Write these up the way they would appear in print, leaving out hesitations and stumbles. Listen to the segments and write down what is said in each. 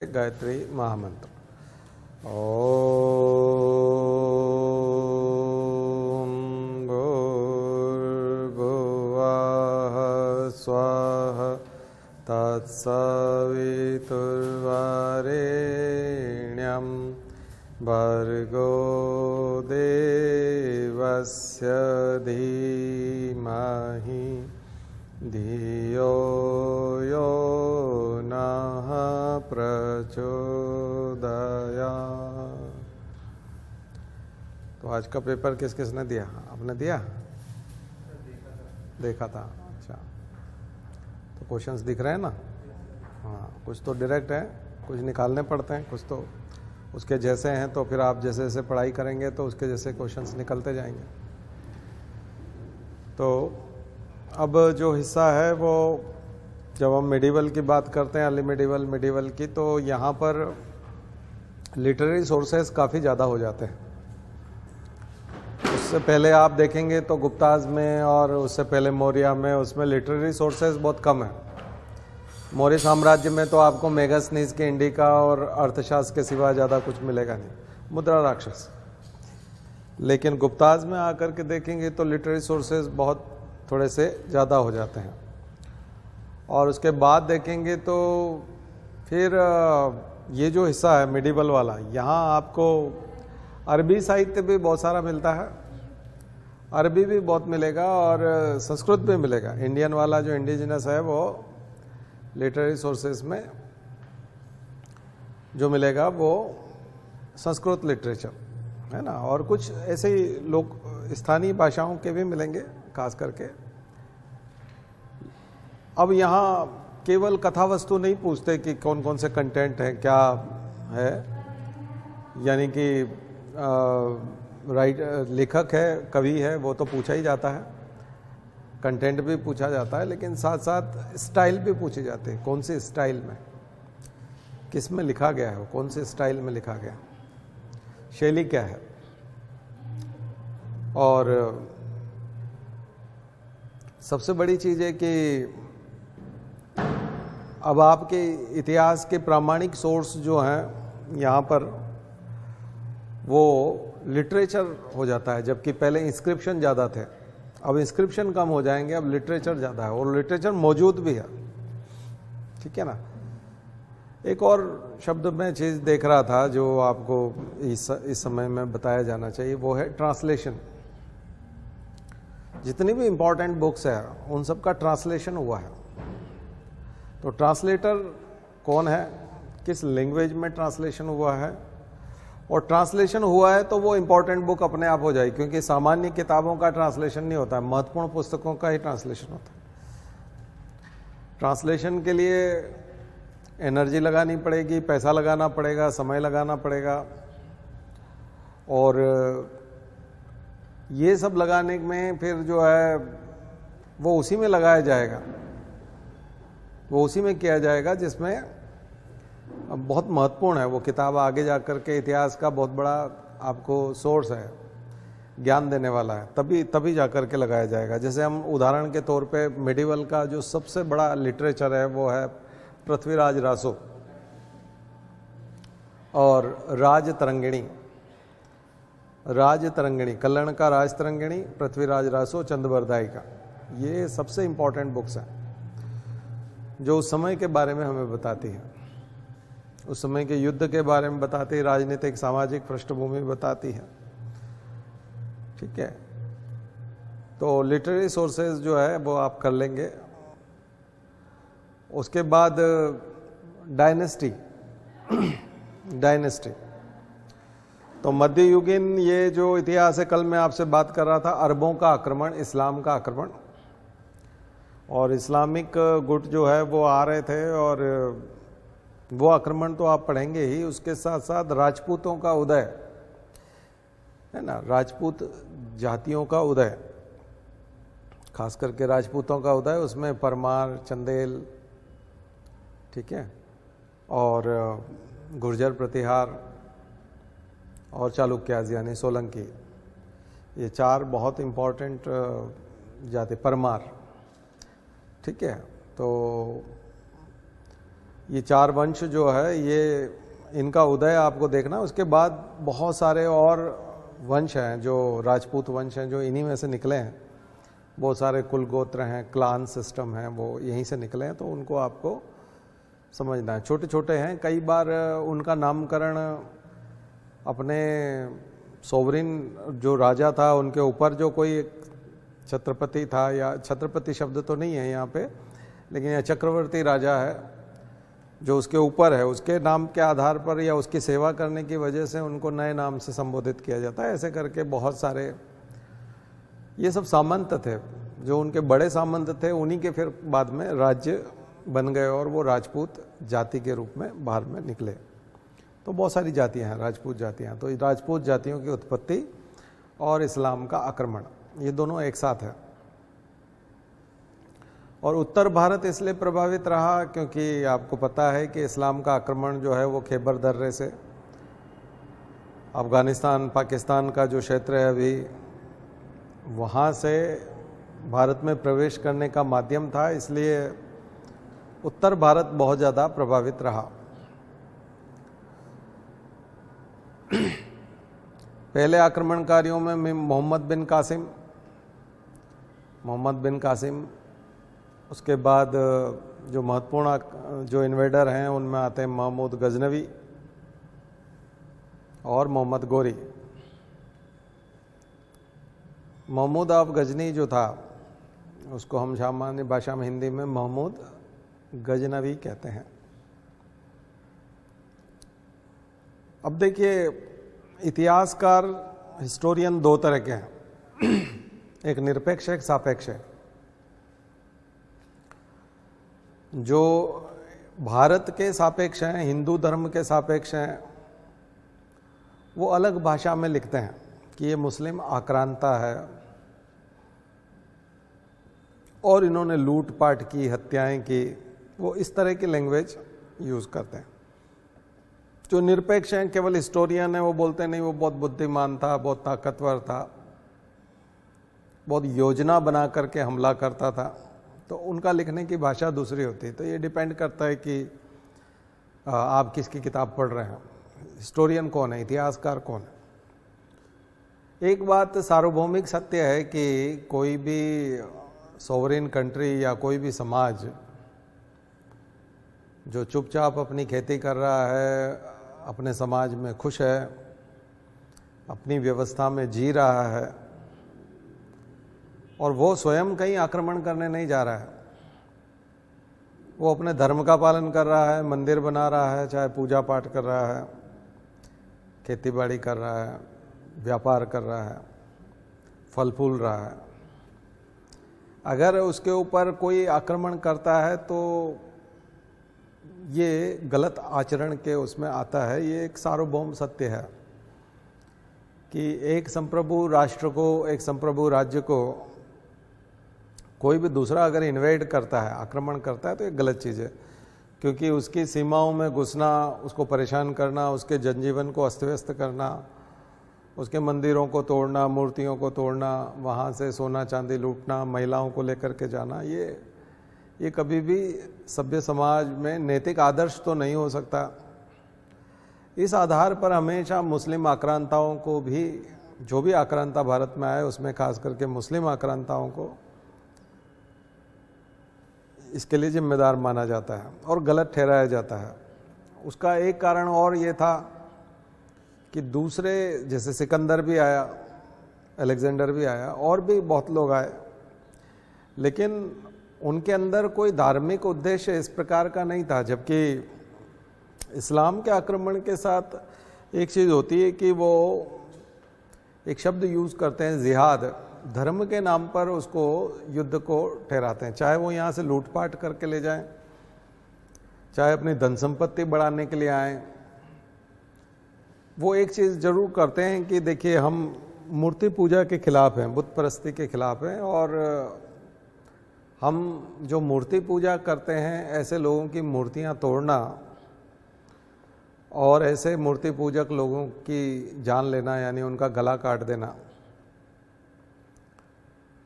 गायत्री महामंत्र। ओम भूर्भुवः स्वः तत्सवितुर्वरेण्यं भर्गो देवस्य धीमहि धियो यो नः प्रचोदयात्। तो आज का पेपर किस किसने दिया? आपने दिया? देखा था। अच्छा, तो क्वेश्चंस दिख रहे हैं ना? हाँ, कुछ तो डायरेक्ट है, कुछ निकालने पड़ते हैं, कुछ तो उसके जैसे हैं। तो फिर आप जैसे जैसे पढ़ाई करेंगे तो उसके जैसे क्वेश्चंस निकलते जाएंगे। तो अब जो हिस्सा है वो जब हम मेडिवल की बात करते हैं, अर्ली मेडिवल की, तो यहाँ पर लिटरेरी सोर्सेस काफ़ी ज़्यादा हो जाते हैं। उससे पहले आप देखेंगे तो गुप्ताज में और उससे पहले मौर्य में, उसमें लिटरेरी सोर्सेस बहुत कम है। मौर्य साम्राज्य में तो आपको मेगास्थनीज के इंडिका और अर्थशास्त्र के सिवा ज़्यादा कुछ मिलेगा नहीं, मुद्रा राक्षस। लेकिन गुप्ताज में आकर के देखेंगे तो लिटरेरी सोर्सेज बहुत थोड़े से ज़्यादा हो जाते हैं। और उसके बाद देखेंगे तो फिर ये जो हिस्सा है मेडिवल वाला, यहाँ आपको अरबी साहित्य भी बहुत सारा मिलता है, अरबी भी बहुत मिलेगा और संस्कृत भी मिलेगा। इंडियन वाला जो इंडिजिनस है वो लिटरेरी सोर्सेज में जो मिलेगा वो संस्कृत लिटरेचर है ना, और कुछ ऐसे ही लोग स्थानीय भाषाओं के भी मिलेंगे खास करके। अब यहाँ केवल कथा वस्तु नहीं पूछते कि कौन कौन से कंटेंट हैं, क्या है, यानी कि लेखक है, कवि है, वो तो पूछा ही जाता है, कंटेंट भी पूछा जाता है, लेकिन साथ साथ स्टाइल भी पूछे जाते हैं। कौन से स्टाइल में, किस में लिखा गया है, कौन से स्टाइल में लिखा गया, शैली क्या है। और सबसे बड़ी चीज़ है कि अब आपके इतिहास के प्रामाणिक सोर्स जो हैं यहाँ पर वो लिटरेचर हो जाता है, जबकि पहले इंस्क्रिप्शन ज़्यादा थे। अब इंस्क्रिप्शन कम हो जाएंगे, अब लिटरेचर ज़्यादा है और लिटरेचर मौजूद भी है। ठीक है ना। एक और शब्द में चीज़ देख रहा था जो आपको इस समय में बताया जाना चाहिए, वो है ट्रांसलेशन। जितनी भी इम्पोर्टेंट बुक्स है उन सब का ट्रांसलेशन हुआ है। तो ट्रांसलेटर कौन है, किस लैंग्वेज में ट्रांसलेशन हुआ है, और ट्रांसलेशन हुआ है तो वो इम्पोर्टेंट बुक अपने आप हो जाएगी, क्योंकि सामान्य किताबों का ट्रांसलेशन नहीं होता है, महत्वपूर्ण पुस्तकों का ही ट्रांसलेशन होता है। ट्रांसलेशन के लिए एनर्जी लगानी पड़ेगी, पैसा लगाना पड़ेगा, समय लगाना पड़ेगा, और ये सब लगाने में फिर जो है वो उसी में लगाया जाएगा, वो उसी में किया जाएगा जिसमें बहुत महत्वपूर्ण है वो किताब। आगे जाकर के इतिहास का बहुत बड़ा आपको सोर्स है, ज्ञान देने वाला है, तभी जाकर के लगाया जाएगा। जैसे हम उदाहरण के तौर पे मेडिवल का जो सबसे बड़ा लिटरेचर है वो है पृथ्वीराज रासो और राज तरंगिणी, कल्याण का राज तरंगिणी, पृथ्वीराज रासो, चंद्रबरदाई का। ये सबसे इंपॉर्टेंट बुक्स हैं जो उस समय के बारे में हमें बताती है, उस समय के युद्ध के बारे में बताती है, राजनीतिक सामाजिक पृष्ठभूमि बताती है। ठीक है। तो लिटरेरी सोर्सेज जो है वो आप कर लेंगे। उसके बाद डायनेस्टी तो मध्ययुगीन ये जो इतिहास है, कल मैं आपसे बात कर रहा था अरबों का आक्रमण, इस्लाम का आक्रमण, और इस्लामिक गुट जो है वो आ रहे थे, और वो आक्रमण तो आप पढ़ेंगे ही। उसके साथ साथ राजपूतों का उदय है ना, राजपूत जातियों का उदय, खास करके राजपूतों का उदय, उसमें परमार, चंदेल, ठीक है, और गुर्जर प्रतिहार और चालुक्याज यानी सोलंकी, ये चार बहुत इम्पोर्टेंट जाति। परमार, ठीक है। तो ये 4 वंश जो है ये इनका उदय आपको देखना। उसके बाद बहुत सारे और वंश हैं जो राजपूत वंश हैं जो इन्हीं में से निकले हैं। बहुत सारे कुल गोत्र हैं, क्लान सिस्टम है, वो यहीं से निकले हैं, तो उनको आपको समझना है। छोटे छोटे हैं, कई बार उनका नामकरण अपने सोवरिन जो राजा था उनके ऊपर जो कोई छत्रपति था, या छत्रपति शब्द तो नहीं है यहाँ पे, लेकिन यह चक्रवर्ती राजा है जो उसके ऊपर है, उसके नाम के आधार पर या उसकी सेवा करने की वजह से उनको नए नाम से संबोधित किया जाता है। ऐसे करके बहुत सारे, ये सब सामंत थे, जो उनके बड़े सामंत थे उन्हीं के फिर बाद में राज्य बन गए और वो राजपूत जाति के रूप में बाहर में निकले। तो बहुत सारी जातियां हैं राजपूत जातियां। तो राजपूत जातियों की उत्पत्ति और इस्लाम का आक्रमण, ये दोनों एक साथ है। और उत्तर भारत इसलिए प्रभावित रहा क्योंकि आपको पता है कि इस्लाम का आक्रमण जो है वो खैबर दर्रे से, अफगानिस्तान पाकिस्तान का जो क्षेत्र है अभी, वहाँ से भारत में प्रवेश करने का माध्यम था, इसलिए उत्तर भारत बहुत ज़्यादा प्रभावित रहा। पहले आक्रमणकारियों में मोहम्मद बिन कासिम, उसके बाद जो महत्वपूर्ण जो इन्वेडर हैं उनमें आते हैं महमूद गजनवी और मोहम्मद गोरी। महमूद ऑफ गजनी जो था उसको हम सामान्य भाषा में हिंदी में महमूद गजनवी कहते हैं। अब देखिए, इतिहासकार हिस्टोरियन 2 तरह के हैं, एक निरपेक्ष एक सापेक्ष है। जो भारत के सापेक्ष हैं, हिंदू धर्म के सापेक्ष हैं, वो अलग भाषा में लिखते हैं कि ये मुस्लिम आक्रांता है और इन्होंने लूटपाट की, हत्याएं की, वो इस तरह की लैंग्वेज यूज करते हैं। जो निरपेक्ष हैं, केवल हिस्टोरियन है, वो बोलते हैं नहीं वो बहुत बुद्धिमान था, बहुत ताकतवर था, बहुत योजना बना करके हमला करता था। तो उनका लिखने की भाषा दूसरी होती है। तो ये डिपेंड करता है कि आप किसकी किताब पढ़ रहे हैं, हिस्टोरियन कौन है, इतिहासकार कौन है। एक बात सार्वभौमिक सत्य है कि कोई भी सोवरेन कंट्री या कोई भी समाज जो चुपचाप अपनी खेती कर रहा है, अपने समाज में खुश है, अपनी व्यवस्था में जी रहा है, और वो स्वयं कहीं आक्रमण करने नहीं जा रहा है, वो अपने धर्म का पालन कर रहा है, मंदिर बना रहा है, चाहे पूजा पाठ कर रहा है, खेती बाड़ी कर रहा है, व्यापार कर रहा है, फल फूल रहा है, अगर उसके ऊपर कोई आक्रमण करता है तो ये गलत आचरण के उसमें आता है। ये एक सार्वभौम सत्य है कि एक संप्रभु राष्ट्र को, एक संप्रभु राज्य को कोई भी दूसरा अगर इन्वेड करता है, आक्रमण करता है, तो ये गलत चीज़ है, क्योंकि उसकी सीमाओं में घुसना, उसको परेशान करना, उसके जनजीवन को अस्त व्यस्त करना, उसके मंदिरों को तोड़ना, मूर्तियों को तोड़ना, वहाँ से सोना चांदी लूटना, महिलाओं को लेकर के जाना, ये कभी भी सभ्य समाज में नैतिक आदर्श तो नहीं हो सकता। इस आधार पर हमेशा मुस्लिम आक्रांताओं को भी, जो भी आक्रांता भारत में आए उसमें खास करके मुस्लिम आक्रांताओं को इसके लिए जिम्मेदार माना जाता है और गलत ठहराया जाता है। उसका एक कारण और ये था कि दूसरे, जैसे सिकंदर भी आया, अलेक्जेंडर भी आया, और भी बहुत लोग आए, लेकिन उनके अंदर कोई धार्मिक उद्देश्य इस प्रकार का नहीं था। जबकि इस्लाम के आक्रमण के साथ एक चीज़ होती है कि वो एक शब्द यूज़ करते हैं, जिहाद, धर्म के नाम पर उसको, युद्ध को ठहराते हैं, चाहे वो यहाँ से लूटपाट करके ले जाएं, चाहे अपनी धन संपत्ति बढ़ाने के लिए आए। वो एक चीज़ जरूर करते हैं कि देखिए, हम मूर्ति पूजा के खिलाफ हैं, बुत परस्ती के खिलाफ हैं, और हम जो मूर्ति पूजा करते हैं ऐसे लोगों की मूर्तियां तोड़ना और ऐसे मूर्ति पूजक लोगों की जान लेना, यानी उनका गला काट देना,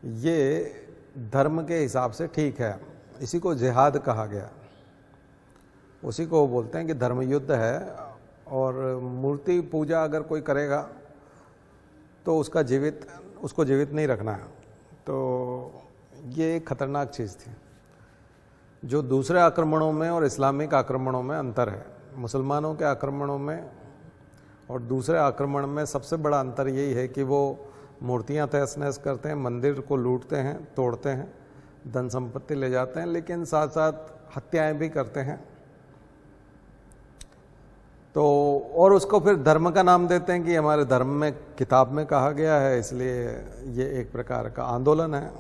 ये धर्म के हिसाब से ठीक है, इसी को जिहाद कहा गया। उसी को वो बोलते हैं कि धर्म युद्ध है। और मूर्ति पूजा अगर कोई करेगा तो उसको जीवित नहीं रखना है। तो ये एक खतरनाक चीज़ थी। जो दूसरे आक्रमणों में और इस्लामिक आक्रमणों में अंतर है, मुसलमानों के आक्रमणों में और दूसरे आक्रमण में सबसे बड़ा अंतर यही है कि वो मूर्तियां तहस नहस करते हैं, मंदिर को लूटते हैं, तोड़ते हैं, धन संपत्ति ले जाते हैं, लेकिन साथ साथ हत्याएं भी करते हैं। तो और उसको फिर धर्म का नाम देते हैं कि हमारे धर्म में किताब में कहा गया है, इसलिए ये एक प्रकार का आंदोलन है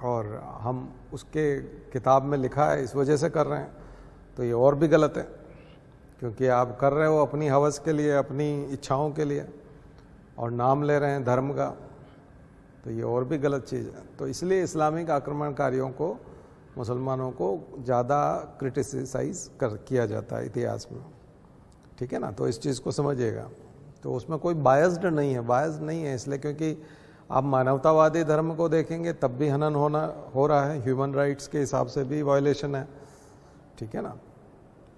और हम उसके किताब में लिखा है इस वजह से कर रहे हैं। तो ये और भी गलत है, क्योंकि आप कर रहे हो अपनी हवस के लिए, अपनी इच्छाओं के लिए, और नाम ले रहे हैं धर्म का, तो ये और भी गलत चीज़ है। तो इसलिए इस्लामिक आक्रमणकारियों को, मुसलमानों को ज़्यादा क्रिटिसाइज किया जाता है इतिहास में, ठीक है ना। तो इस चीज़ को समझिएगा। तो उसमें कोई बायस्ड नहीं है, बायस नहीं है इसलिए क्योंकि आप मानवतावादी धर्म को देखेंगे तब भी हनन हो रहा है, ह्यूमन राइट्स के हिसाब से भी वायलेशन है, ठीक है ना।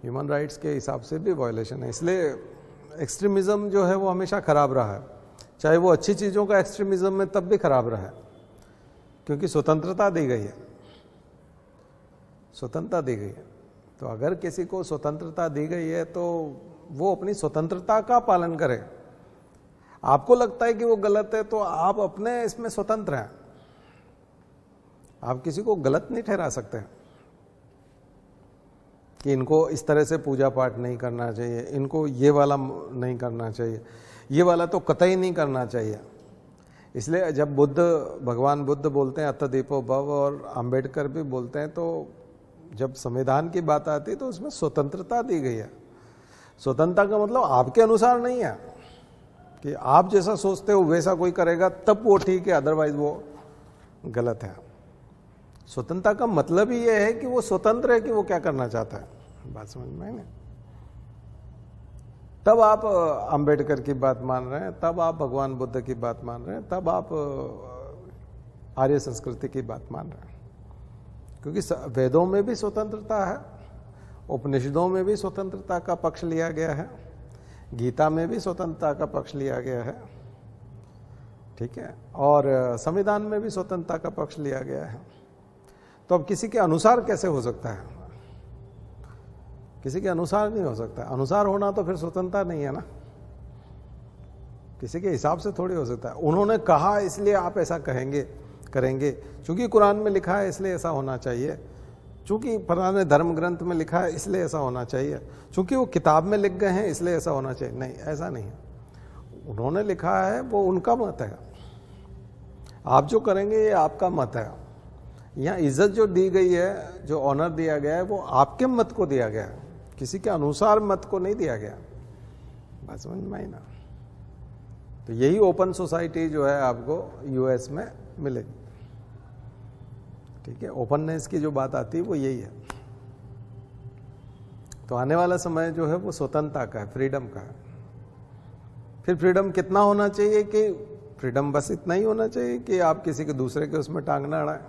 ह्यूमन राइट्स के हिसाब से भी वायलेशन है। इसलिए एक्सट्रीमिज़म जो है वो हमेशा ख़राब रहा है, चाहे वो अच्छी चीज़ों का एक्सट्रीमिज़म में तब भी ख़राब रहा है, क्योंकि स्वतंत्रता दी गई है, स्वतंत्रता दी गई है। तो अगर किसी को स्वतंत्रता दी गई है तो वो अपनी स्वतंत्रता का पालन करे। आपको लगता है कि वो गलत है तो आप अपने इसमें स्वतंत्र हैं, आप किसी को गलत नहीं ठहरा सकते कि इनको इस तरह से पूजा पाठ नहीं करना चाहिए, इनको ये वाला नहीं करना चाहिए, ये वाला तो कतई नहीं करना चाहिए। इसलिए जब भगवान बुद्ध बोलते हैं अथ दीपो भव, और अंबेडकर भी बोलते हैं, तो जब संविधान की बात आती है तो उसमें स्वतंत्रता दी गई है। स्वतंत्रता का मतलब आपके अनुसार नहीं है कि आप जैसा सोचते हो वैसा कोई करेगा तब वो ठीक है, अदरवाइज वो गलत है। स्वतंत्रता का मतलब ही ये है कि वो स्वतंत्र है कि वो क्या करना चाहता है। बात समझ में आई ना। तब आप अंबेडकर की बात मान रहे हैं, तब आप भगवान बुद्ध की बात मान रहे हैं, तब आप आर्य संस्कृति की बात मान रहे हैं, क्योंकि वेदों में भी स्वतंत्रता है, उपनिषदों में भी स्वतंत्रता का पक्ष लिया गया है, गीता में भी स्वतंत्रता का पक्ष लिया गया है, ठीक है, और संविधान में भी स्वतंत्रता का पक्ष लिया गया है। तो अब किसी के अनुसार कैसे हो सकता है? किसी के अनुसार नहीं हो सकता। अनुसार होना तो फिर स्वतंत्रता नहीं है ना, किसी के हिसाब से थोड़ी हो सकता है। उन्होंने कहा इसलिए आप ऐसा करेंगे, चूंकि कुरान में लिखा है इसलिए ऐसा होना चाहिए, चूंकि पुराने धर्म ग्रंथ में लिखा है इसलिए ऐसा होना चाहिए, चूंकि वो किताब में लिख गए हैं इसलिए ऐसा होना चाहिए। नहीं, ऐसा नहीं है। उन्होंने लिखा है, वो उनका मत है, आप जो करेंगे ये आपका मत है। यहाँ इज्जत जो दी गई है, जो ऑनर दिया गया है, वो आपके मत को दिया गया है, किसी के अनुसार मत को नहीं दिया गया। बात समझ में आई ना। तो यही ओपन सोसाइटी जो है आपको यूएस में मिलेगी, ठीक है। ओपननेस की जो बात आती है वो यही है। तो आने वाला समय जो है वो स्वतंत्रता का है, फ्रीडम का है। फिर फ्रीडम कितना होना चाहिए कि फ्रीडम बस इतना ही होना चाहिए कि आप किसी के दूसरे के उसमें टांग ना अड़ाएं।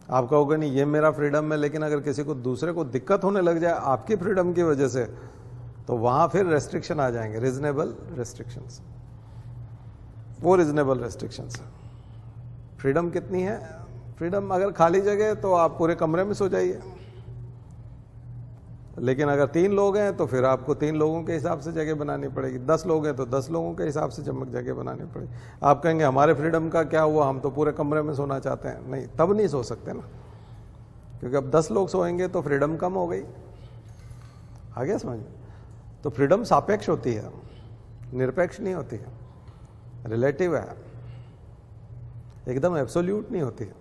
आप कहोगे नहीं ये मेरा फ्रीडम है, लेकिन अगर किसी को दूसरे को दिक्कत होने लग जाए आपकी फ्रीडम की वजह से, तो वहां फिर रेस्ट्रिक्शन आ जाएंगे, रीजनेबल रेस्ट्रिक्शंस। वो रीजनेबल रेस्ट्रिक्शंस है। फ्रीडम कितनी है? फ्रीडम अगर खाली जगह है तो आप पूरे कमरे में सो जाइए, लेकिन अगर 3 लोग हैं तो फिर आपको 3 लोगों के हिसाब से जगह बनानी पड़ेगी। 10 लोग हैं तो 10 लोगों के हिसाब से जगह बनानी पड़ेगी। आप कहेंगे हमारे फ्रीडम का क्या हुआ, हम तो पूरे कमरे में सोना चाहते हैं। नहीं, तब नहीं सो सकते ना, क्योंकि अब 10 लोग सोएंगे तो फ्रीडम कम हो गई। आ गया समझ में? तो फ्रीडम सापेक्ष होती है, निरपेक्ष नहीं होती है, रिलेटिव है, एकदम एब्सोल्यूट नहीं होती है।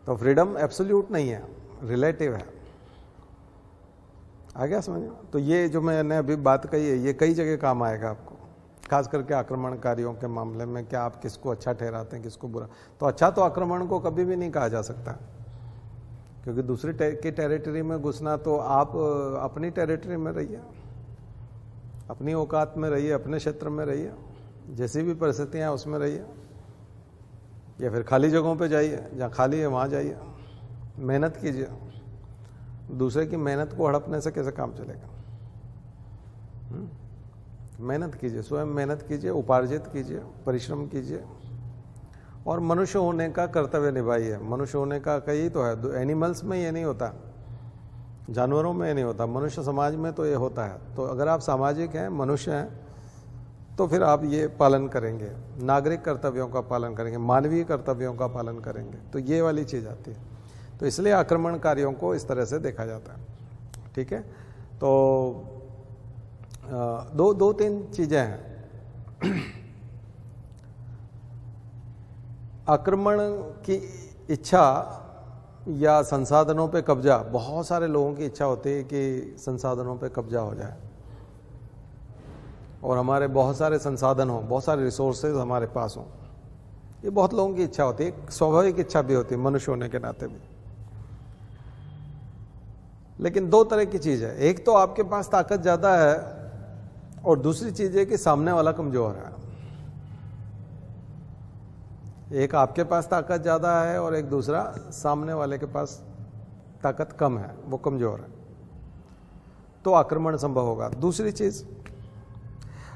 तो फ्रीडम एब्सोल्यूट नहीं है, रिलेटिव है। आ गया समझ में? तो ये जो मैंने अभी बात कही है ये कई जगह काम आएगा आपको, खास करके आक्रमणकारियों के मामले में। क्या आप किसको अच्छा ठहराते हैं, किसको बुरा? तो अच्छा तो आक्रमण को कभी भी नहीं कहा जा सकता, क्योंकि दूसरी की टेरिटरी में घुसना, तो आप अपनी टेरिटरी में रहिए, अपनी औकात में रहिए, अपने क्षेत्र में रहिए, जैसी भी परिस्थितियाँ उसमें रहिए, या फिर खाली जगहों पे जाइए, जहाँ खाली है वहाँ जाइए, मेहनत कीजिए, दूसरे की मेहनत को हड़पने से कैसे काम चलेगा? मेहनत कीजिए, स्वयं मेहनत कीजिए, उपार्जित कीजिए, परिश्रम कीजिए और मनुष्य होने का कर्तव्य निभाइए। मनुष्य होने का यही तो है। एनिमल्स में ये नहीं होता, जानवरों में ये नहीं होता, मनुष्य समाज में तो ये होता है। तो अगर आप सामाजिक हैं, मनुष्य हैं, तो फिर आप ये पालन करेंगे, नागरिक कर्तव्यों का पालन करेंगे, मानवीय कर्तव्यों का पालन करेंगे, तो ये वाली चीज़ आती है। तो इसलिए आक्रमणकारियों को इस तरह से देखा जाता है। ठीक है, तो दो तीन चीज़ें हैं। आक्रमण की इच्छा या संसाधनों पे कब्जा, बहुत सारे लोगों की इच्छा होती है कि संसाधनों पे कब्जा हो जाए और हमारे बहुत सारे संसाधन हों, बहुत सारे रिसोर्सेज हमारे पास हों। ये बहुत लोगों की इच्छा होती है, स्वाभाविक इच्छा भी होती है मनुष्य होने के नाते भी। लेकिन दो तरह की चीज़ है, एक तो आपके पास ताकत ज़्यादा है और दूसरी चीज़ है कि सामने वाला कमज़ोर है। एक आपके पास ताकत ज़्यादा है और एक दूसरा सामने वाले के पास ताकत कम है, वो कमज़ोर है, तो आक्रमण संभव होगा। दूसरी चीज़,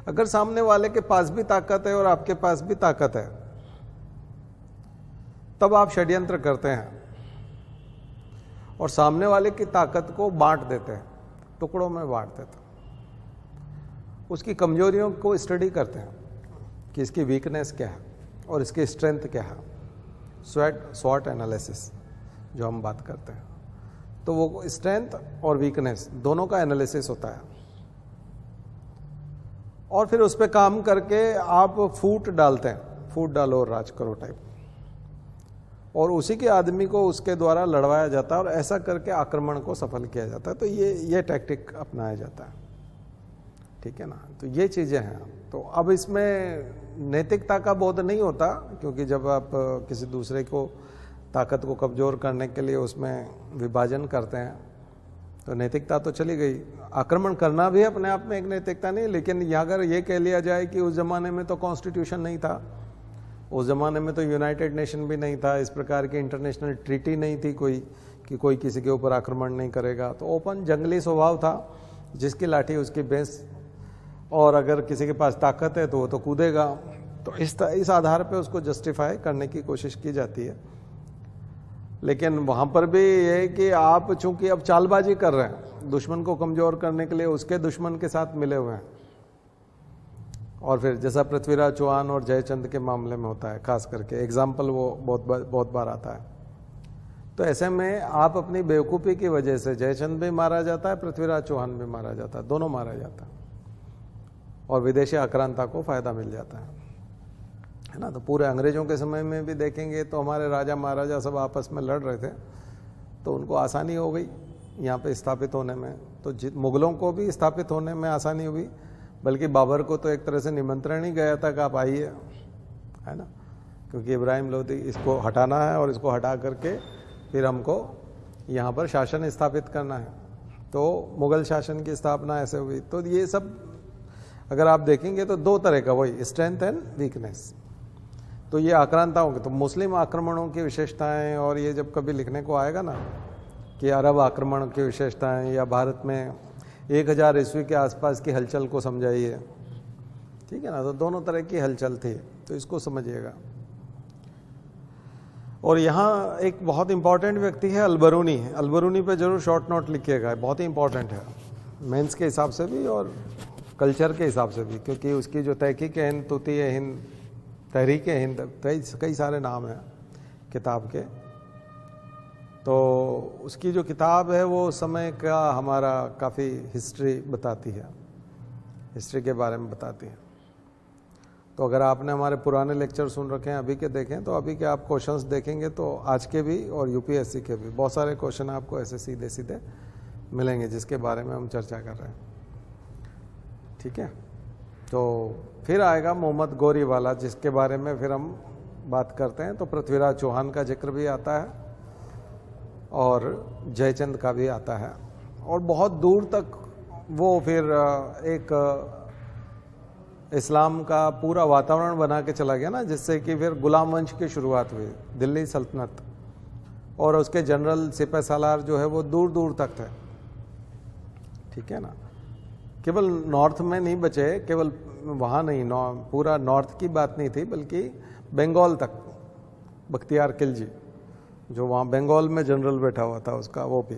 अगर सामने वाले के पास भी ताकत है और आपके पास भी ताकत है, तब आप षड्यंत्र करते हैं और सामने वाले की ताकत को बांट देते हैं, टुकड़ों में बांट देते हैं, उसकी कमजोरियों को स्टडी करते हैं कि इसकी वीकनेस क्या है और इसकी स्ट्रेंथ क्या है। स्वॉट एनालिसिस जो हम बात करते हैं, तो वो स्ट्रेंथ और वीकनेस दोनों का एनालिसिस होता है और फिर उस पर काम करके आप फूट डालते हैं, फूट डालो और राज करो टाइप, और उसी के आदमी को उसके द्वारा लड़वाया जाता है और ऐसा करके आक्रमण को सफल किया जाता है। तो ये टैक्टिक अपनाया जाता है। ठीक है ना, तो ये चीज़ें हैं। तो अब इसमें नैतिकता का बोध नहीं होता, क्योंकि जब आप किसी दूसरे को ताकत को कमजोर करने के लिए उसमें विभाजन करते हैं तो नैतिकता तो चली गई। आक्रमण करना भी अपने आप में एक नैतिकता नहीं, लेकिन अगर ये कह लिया जाए कि उस ज़माने में तो कॉन्स्टिट्यूशन नहीं था, उस ज़माने में तो यूनाइटेड नेशन भी नहीं था, इस प्रकार की इंटरनेशनल ट्रीटी नहीं थी कोई कि कोई किसी के ऊपर आक्रमण नहीं करेगा, तो ओपन जंगली स्वभाव था, जिसकी लाठी उसकी भैंस, और अगर किसी के पास ताकत है तो वो तो कूदेगा। तो इस आधार पे उसको जस्टिफाई करने की कोशिश की जाती है। लेकिन वहाँ पर भी ये है कि आप चूंकि अब चालबाजी कर रहे हैं, दुश्मन को कमज़ोर करने के लिए उसके दुश्मन के साथ मिले हुए हैं, और फिर जैसा पृथ्वीराज चौहान और जयचंद के मामले में होता है, खास करके एग्जाम्पल वो बहुत बार आता है। तो ऐसे में आप अपनी बेवकूफ़ी की वजह से, जयचंद भी मारा जाता है, पृथ्वीराज चौहान भी मारा जाता है, दोनों मारा जाता है, और विदेशी आक्रांता को फ़ायदा मिल जाता है ना। तो पूरे अंग्रेज़ों के समय में भी देखेंगे तो हमारे राजा महाराजा सब आपस में लड़ रहे थे, तो उनको आसानी हो गई यहाँ पे स्थापित होने में। तो मुग़लों को भी स्थापित होने में आसानी हुई, बल्कि बाबर को तो एक तरह से निमंत्रण ही गया था कि आप आइए, है ना, क्योंकि इब्राहिम लोधी इसको हटाना है और इसको हटा करके फिर हमको यहाँ पर शासन स्थापित करना है। तो मुग़ल शासन की स्थापना ऐसे हुई। तो ये सब अगर आप देखेंगे तो दो तरह का, वही स्ट्रेंथ एंड वीकनेस। तो ये आक्रांताओं के, तो मुस्लिम आक्रमणों की विशेषताएं, और ये जब कभी लिखने को आएगा ना कि अरब आक्रमण की विशेषताएं या भारत में 1000 ईस्वी के आसपास की हलचल को समझाइए, ठीक है ना, तो दोनों तरह की हलचल थी, तो इसको समझिएगा। और यहाँ एक बहुत इंपॉर्टेंट व्यक्ति है अलबरूनी। अलबरूनी पे जरूर शॉर्ट नोट लिखिएगा, बहुत ही इंपॉर्टेंट है मेंस के हिसाब से भी और कल्चर के हिसाब से भी, क्योंकि उसकी जो तहकीक-ए-हिंद, तूती-ए-हिंद, तहरीक-ए-हिंद, कई सारे नाम हैं किताब के। तो उसकी जो किताब है वो समय का हमारा काफ़ी हिस्ट्री बताती है, हिस्ट्री के बारे में बताती है। तो अगर आपने हमारे पुराने लेक्चर सुन रखे हैं, अभी के देखें, तो अभी के आप क्वेश्चंस देखेंगे तो आज के भी और यूपीएससी के भी बहुत सारे क्वेश्चन आपको ऐसे सीधे सीधे मिलेंगे जिसके बारे में हम चर्चा कर रहे हैं। ठीक है, तो फिर आएगा मोहम्मद गौरी वाला, जिसके बारे में फिर हम बात करते हैं। तो पृथ्वीराज चौहान का जिक्र भी आता है और जयचंद का भी आता है, और बहुत दूर तक वो फिर एक इस्लाम का पूरा वातावरण बना के चला गया ना, जिससे कि फिर गुलाम वंश की शुरुआत हुई, दिल्ली सल्तनत, और उसके जनरल सिपह सालार जो है वो दूर दूर तक थे, ठीक है ना। केवल नॉर्थ में नहीं बचे, केवल वहाँ नहीं, पूरा नॉर्थ की बात नहीं थी, बल्कि बंगाल तक। बख्तियार खिलजी जो वहाँ बंगाल में जनरल बैठा हुआ था उसका, वो भी,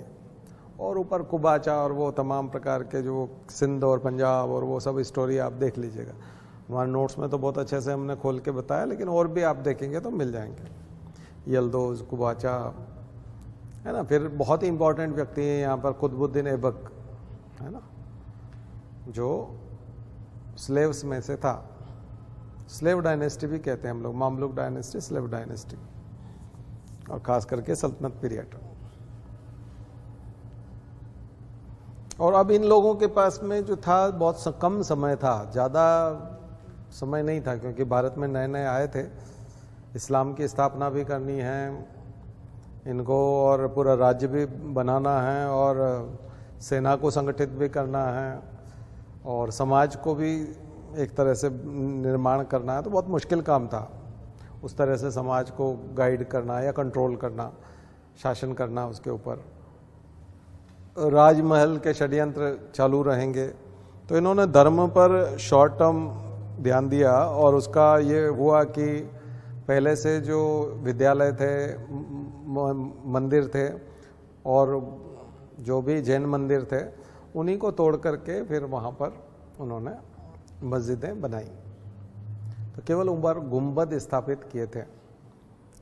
और ऊपर कुबाचा और वो तमाम प्रकार के जो सिंध और पंजाब और वो सब स्टोरी आप देख लीजिएगा। हमारे नोट्स में तो बहुत अच्छे से हमने खोल के बताया, लेकिन और भी आप देखेंगे तो मिल जाएंगे। यल्दोज, कुबाचा, है ना। फिर बहुत ही इंपॉर्टेंट व्यक्ति हैं यहाँ पर कुतुबुद्दीन ऐबक, है ना, जो स्लेव्स में से था। स्लेव डायनेस्टी भी कहते हैं हम लोग, मामलुक डायनेस्टी, स्लेव डायनेस्टी, और खास करके सल्तनत पीरियड। और अब इन लोगों के पास में जो था बहुत कम समय था, ज़्यादा समय नहीं था, क्योंकि भारत में नए नए आए थे, इस्लाम की स्थापना भी करनी है इनको, और पूरा राज्य भी बनाना है, और सेना को संगठित भी करना है, और समाज को भी एक तरह से निर्माण करना है। तो बहुत मुश्किल काम था उस तरह से समाज को गाइड करना या कंट्रोल करना, शासन करना उसके ऊपर। राजमहल के षड्यंत्र चालू रहेंगे, तो इन्होंने धर्म पर शॉर्ट टर्म ध्यान दिया, और उसका ये हुआ कि पहले से जो विद्यालय थे, मंदिर थे, और जो भी जैन मंदिर थे, उन्हीं को तोड़ करके फिर वहाँ पर उन्होंने मस्जिदें बनाई। तो केवल ऊपर गुंबद स्थापित किए थे।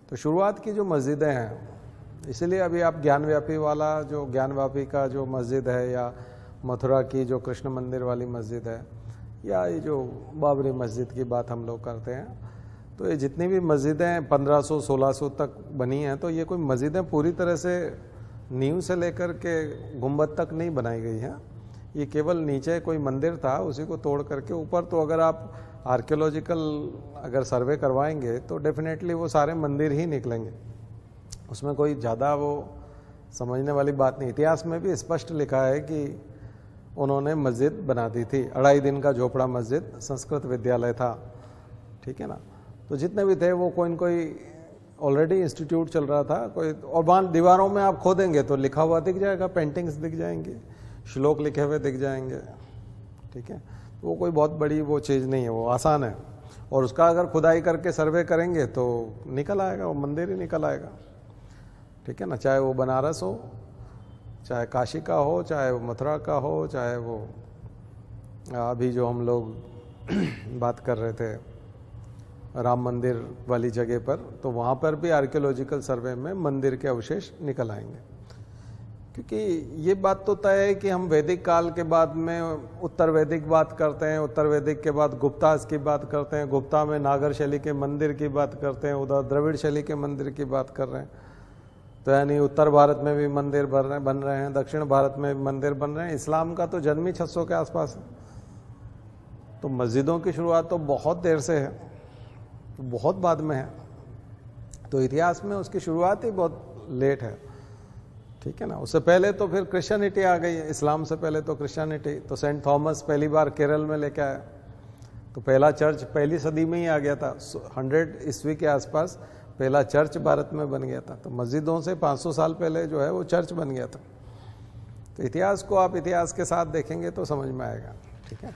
तो शुरुआत की जो मस्जिदें हैं, इसीलिए अभी आप ज्ञानव्यापी वाला, जो ज्ञानव्यापी का जो मस्जिद है, या मथुरा की जो कृष्ण मंदिर वाली मस्जिद है, या ये जो बाबरी मस्जिद की बात हम लोग करते हैं, तो ये जितनी भी मस्जिदें 1500-1600 तक बनी हैं, तो ये कोई मस्जिदें पूरी तरह से नींव से लेकर के गुंबद तक नहीं बनाई गई हैं। ये केवल नीचे कोई मंदिर था, उसी को तोड़ करके ऊपर, तो अगर आप आर्कियोलॉजिकल अगर सर्वे करवाएंगे तो डेफिनेटली वो सारे मंदिर ही निकलेंगे, उसमें कोई ज़्यादा वो समझने वाली बात नहीं। इतिहास में भी स्पष्ट लिखा है कि उन्होंने मस्जिद बना दी थी। 2.5 दिन का झोपड़ा मस्जिद, संस्कृत विद्यालय था, ठीक है ना। तो जितने भी थे वो कोई न कोई ऑलरेडी इंस्टीट्यूट चल रहा था कोई, और वहाँ दीवारों में आप खोदेंगे तो लिखा हुआ दिख जाएगा, पेंटिंग्स दिख जाएंगी, श्लोक लिखे हुए दिख जाएंगे, ठीक है। वो कोई बहुत बड़ी वो चीज़ नहीं है, वो आसान है, और उसका अगर खुदाई करके सर्वे करेंगे तो निकल आएगा, वो मंदिर ही निकल आएगा, ठीक है ना। चाहे वो बनारस हो, चाहे काशी का हो, चाहे वो मथुरा का हो, चाहे वो अभी जो हम लोग बात कर रहे थे राम मंदिर वाली जगह पर, तो वहाँ पर भी आर्कियोलॉजिकल सर्वे में मंदिर के अवशेष निकल आएंगे। क्योंकि ये बात तो तय है कि हम वैदिक काल के बाद में उत्तर वैदिक बात करते हैं, उत्तर वैदिक के बाद गुप्तास की बात करते हैं, गुप्ता में नागर शैली के मंदिर की बात करते हैं, उधर द्रविड़ शैली के मंदिर की बात कर रहे हैं। तो यानी उत्तर भारत में भी मंदिर बन रहे हैं, दक्षिण भारत में भी मंदिर बन रहे हैं। इस्लाम का तो जन्म ही 600 के आसपास है, तो मस्जिदों की शुरुआत तो बहुत देर से है, बहुत बाद में है। तो इतिहास में उसकी शुरुआत ही बहुत लेट है, ठीक है ना। उससे पहले तो फिर क्रिश्चियनिटी आ गई है, इस्लाम से पहले तो क्रिश्चियनिटी। तो सेंट थॉमस पहली बार केरल में लेके आया, तो पहला चर्च पहली सदी में ही आ गया था। 100 ईस्वी के आसपास पहला चर्च भारत में बन गया था। तो मस्जिदों से 500 साल पहले जो है वो चर्च बन गया था। तो इतिहास को आप इतिहास के साथ देखेंगे तो समझ में आएगा, ठीक है।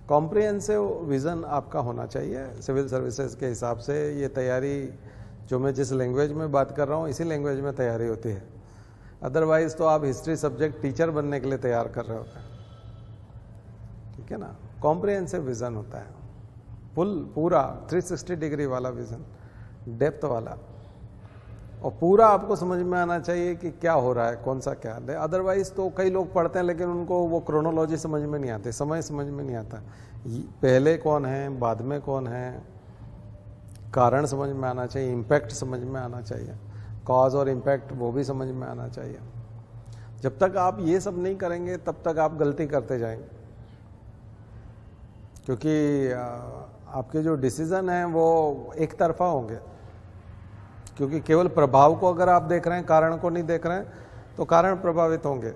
कॉम्प्रिहेंसिव विज़न आपका होना चाहिए सिविल सर्विसेज के हिसाब से। ये तैयारी जो मैं जिस लैंग्वेज में बात कर रहा हूँ, इसी लैंग्वेज में तैयारी होती है। अदरवाइज तो आप हिस्ट्री सब्जेक्ट टीचर बनने के लिए तैयार कर रहे होते हैं, ठीक है ना। कॉम्प्रिहेंसिव विज़न होता है, पूरा 360 डिग्री वाला विज़न, डेप्थ वाला, और पूरा आपको समझ में आना चाहिए कि क्या हो रहा है, कौन सा क्या है। अदरवाइज तो कई लोग पढ़ते हैं लेकिन उनको वो क्रोनोलॉजी समझ में नहीं आती, समय समझ में नहीं आता, पहले कौन है, बाद में कौन है, कारण समझ में आना चाहिए, इम्पैक्ट समझ में आना चाहिए, कॉज और इम्पैक्ट वो भी समझ में आना चाहिए। जब तक आप ये सब नहीं करेंगे तब तक आप गलती करते जाएंगे, क्योंकि आपके जो डिसीजन हैं वो एक तरफा होंगे। क्योंकि केवल प्रभाव को अगर आप देख रहे हैं, कारण को नहीं देख रहे हैं, तो कारण प्रभावित होंगे,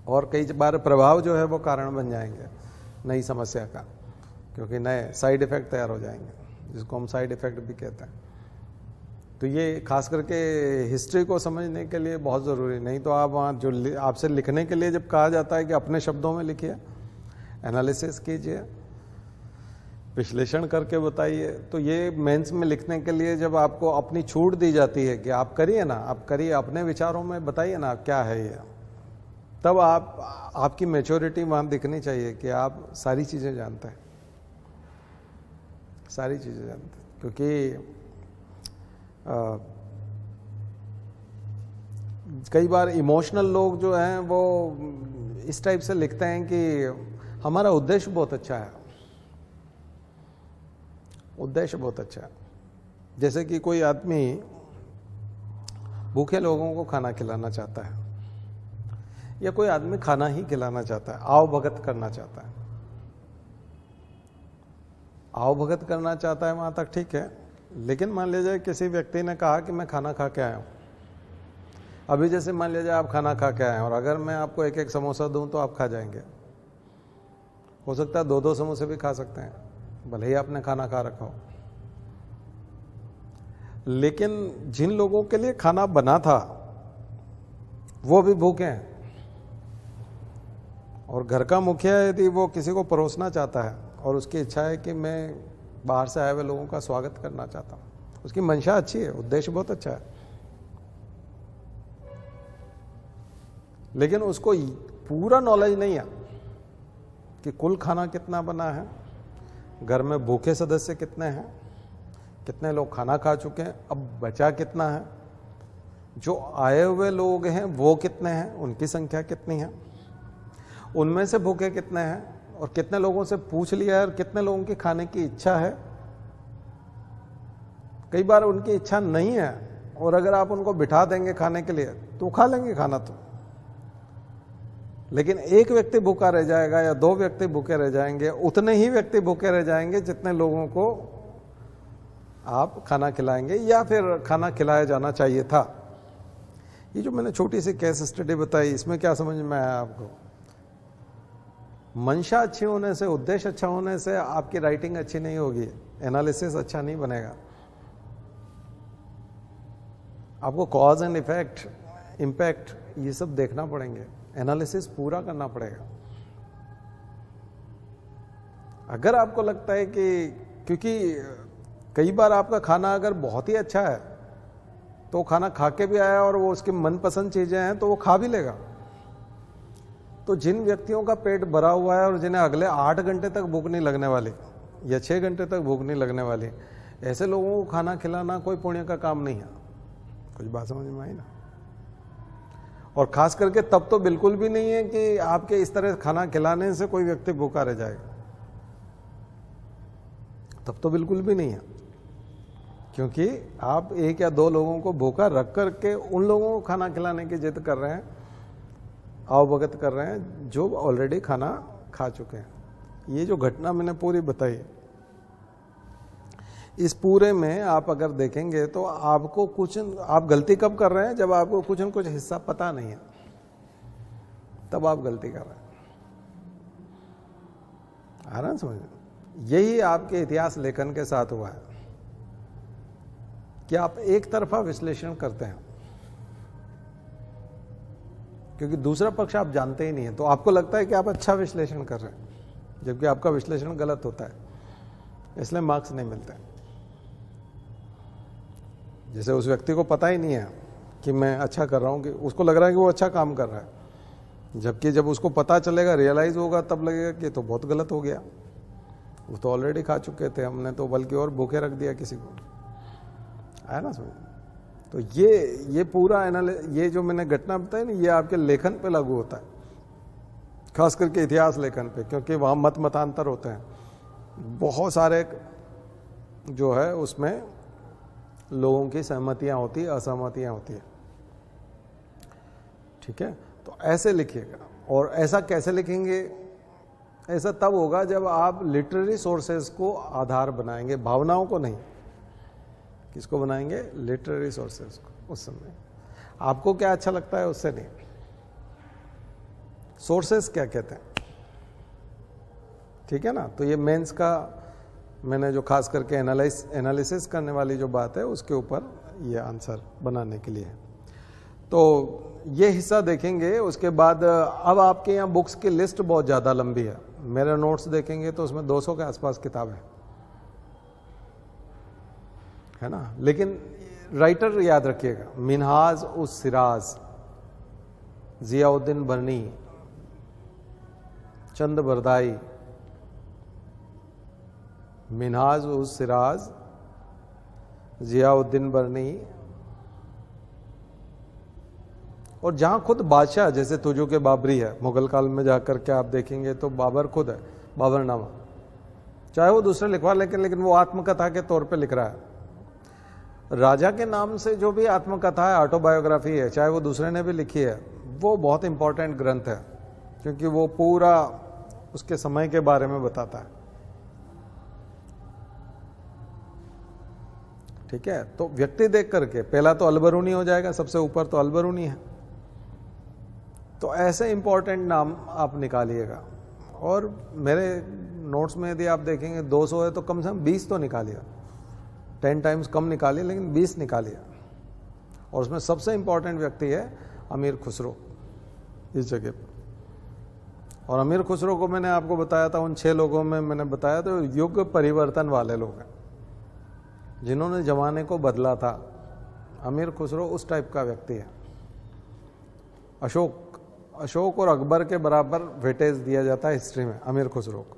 और कई बार प्रभाव जो है वो कारण बन जाएंगे नई समस्या का, क्योंकि नए साइड इफेक्ट तैयार हो जाएंगे, जिसको हम साइड इफेक्ट भी कहते हैं। तो ये खास करके हिस्ट्री को समझने के लिए बहुत ज़रूरी, नहीं तो आप वहाँ जो आपसे लिखने के लिए जब कहा जाता है कि अपने शब्दों में लिखिए, एनालिसिस कीजिए, विश्लेषण करके बताइए, तो ये मेंस में लिखने के लिए जब आपको अपनी छूट दी जाती है कि आप करिए ना, आप करिए, अपने विचारों में बताइए ना क्या है ये, तब आपकी मैच्योरिटी वहाँ दिखनी चाहिए कि आप सारी चीज़ें जानते हैं, सारी चीज़ें जानते हैं। क्योंकि कई बार इमोशनल लोग जो हैं वो इस टाइप से लिखते हैं कि हमारा उद्देश्य बहुत अच्छा है, उद्देश्य बहुत अच्छा है। जैसे कि कोई आदमी भूखे लोगों को खाना खिलाना चाहता है, या कोई आदमी खाना ही खिलाना चाहता है, आओ भगत करना चाहता है, आओ भगत करना चाहता है, वहां तक ठीक है। लेकिन मान लीजिए किसी व्यक्ति ने कहा कि मैं खाना खा के आया हूं, अभी जैसे मान लीजिए आप खाना खा के आए और अगर मैं आपको एक एक समोसा दूं तो आप खा जाएंगे, हो सकता है 2-2 समोसे भी खा सकते हैं, भले ही आपने खाना खा रखा हो। लेकिन जिन लोगों के लिए खाना बना था वो भी भूखे हैं, और घर का मुखिया यदि वो किसी को परोसना चाहता है और उसकी इच्छा है कि मैं बाहर से आए हुए लोगों का स्वागत करना चाहता हूं, उसकी मंशा अच्छी है, उद्देश्य बहुत अच्छा है, लेकिन उसको पूरा नॉलेज नहीं है कि कुल खाना कितना बना है, घर में भूखे सदस्य कितने हैं, कितने लोग खाना खा चुके हैं, अब बचा कितना है, जो आए हुए लोग हैं वो कितने हैं, उनकी संख्या कितनी है, उनमें से भूखे कितने हैं, और कितने लोगों से पूछ लिया है और कितने लोगों की खाने की इच्छा है। कई बार उनकी इच्छा नहीं है और अगर आप उनको बिठा देंगे खाने के लिए तो खा लेंगे खाना तो, लेकिन एक व्यक्ति भूखा रह जाएगा या 2 व्यक्ति भूखे रह जाएंगे, उतने ही व्यक्ति भूखे रह जाएंगे जितने लोगों को आप खाना खिलाएंगे या फिर खाना खिलाया जाना चाहिए था। ये जो मैंने छोटी सी केस स्टडी बताई, इसमें क्या समझ में आया आपको? मंशा अच्छी होने से, उद्देश्य अच्छा होने से आपकी राइटिंग अच्छी नहीं होगी, एनालिसिस अच्छा नहीं बनेगा। आपको कॉज एंड इफेक्ट, इंपैक्ट, ये सब देखना पड़ेंगे, एनालिसिस पूरा करना पड़ेगा। अगर आपको लगता है कि, क्योंकि कई बार आपका खाना अगर बहुत ही अच्छा है तो खाना खा के भी आया और वो उसकी मनपसंद चीजें हैं तो वो खा भी लेगा। तो जिन व्यक्तियों का पेट भरा हुआ है और जिन्हें अगले 8 घंटे तक भूख नहीं लगने वाली या 6 घंटे तक भूख नहीं लगने वाली, ऐसे लोगों को खाना खिलाना कोई पुण्य का काम नहीं है। कुछ बात समझ में आई ना? और खास करके तब तो बिल्कुल भी नहीं है कि आपके इस तरह खाना खिलाने से कोई व्यक्ति भूखा रह जाएगा, तब तो बिल्कुल भी नहीं है, क्योंकि आप 1 या 2 लोगों को भूखा रख करके उन लोगों को खाना खिलाने की जिद कर रहे हैं, अवगत कर रहे हैं जो ऑलरेडी खाना खा चुके हैं। ये जो घटना मैंने पूरी बताई, इस पूरे में आप अगर देखेंगे तो आपको कुछ, आप गलती कब कर रहे हैं? जब आपको कुछ न कुछ हिस्सा पता नहीं है, तब आप गलती कर रहे हैं। आ रहा है समझ? यही आपके इतिहास लेखन के साथ हुआ है कि आप एक तरफा विश्लेषण करते हैं, क्योंकि दूसरा पक्ष आप जानते ही नहीं है, तो आपको लगता है कि आप अच्छा विश्लेषण कर रहे हैं, जबकि आपका विश्लेषण गलत होता है, इसलिए मार्क्स नहीं मिलते। जैसे उस व्यक्ति को पता ही नहीं है कि मैं अच्छा कर रहा हूं, कि उसको लग रहा है कि वो अच्छा काम कर रहा है, जबकि जब उसको पता चलेगा, रियलाइज होगा, तब लगेगा कि तो बहुत गलत हो गया, वो तो ऑलरेडी खा चुके थे, हमने तो बल्कि और भूखे रख दिया किसी को। आया ना समझ? तो ये पूरा ये जो मैंने घटना बताई ना, ये आपके लेखन पे लागू होता है, खास करके इतिहास लेखन पे, क्योंकि वहाँ मतांतर होते हैं, बहुत सारे जो है उसमें लोगों की सहमतियाँ होती है, असहमतियाँ होती है। ठीक है, तो ऐसे लिखिएगा। और ऐसा कैसे लिखेंगे? ऐसा तब होगा जब आप लिटरेरी सोर्सेज को आधार बनाएंगे, भावनाओं को नहीं। किसको बनाएंगे? लिटरेरी सोर्सेज को। उस समय आपको क्या अच्छा लगता है उससे नहीं, सोर्सेज क्या कहते हैं। ठीक है ना? तो ये मेंस का मैंने जो खास करके एनालिसिस करने वाली जो बात है उसके ऊपर ये आंसर बनाने के लिए। तो ये हिस्सा देखेंगे। उसके बाद अब आपके यहाँ बुक्स की लिस्ट बहुत ज़्यादा लंबी है। मेरे नोट्स देखेंगे तो उसमें 200 के आसपास किताब है ना। लेकिन राइटर याद रखिएगा, मिनहाज उस सिराज, जियाउद्दीन बर्नी, चंद बरदाई, मिनहाज उस सिराज, जियाउद्दीन बर्नी, और जहां खुद बादशाह जैसे तुजो के बाबरी है, मुगल काल में जाकर के आप देखेंगे तो बाबर खुद है, बाबरनामा, चाहे वो दूसरे लिखवा लेकिन वो आत्मकथा के तौर पे लिख रहा है। राजा के नाम से जो भी आत्मकथा है, ऑटोबायोग्राफी है, चाहे वो दूसरे ने भी लिखी है, वो बहुत इंपॉर्टेंट ग्रंथ है, क्योंकि वो पूरा उसके समय के बारे में बताता है। ठीक है, तो व्यक्ति देख करके पहला तो अलबरूनी हो जाएगा, सबसे ऊपर तो अलबरूनी है। तो ऐसे इंपॉर्टेंट नाम आप निकालिएगा। और मेरे नोट्स में यदि आप देखेंगे 200 है तो कम से कम 20 तो निकालिए, 10 टाइम्स कम निकालिए लेकिन 20 निकालिए। और उसमें सबसे इंपॉर्टेंट व्यक्ति है अमीर खुसरो इस जगह पर। और अमीर खुसरो को मैंने आपको बताया था, उन 6 लोगों में मैंने बताया तो युग परिवर्तन वाले लोग हैं, जिन्होंने जमाने को बदला था। अमीर खुसरो उस टाइप का व्यक्ति है। अशोक और अकबर के बराबर वेटेज दिया जाता है हिस्ट्री में अमीर खुसरो को।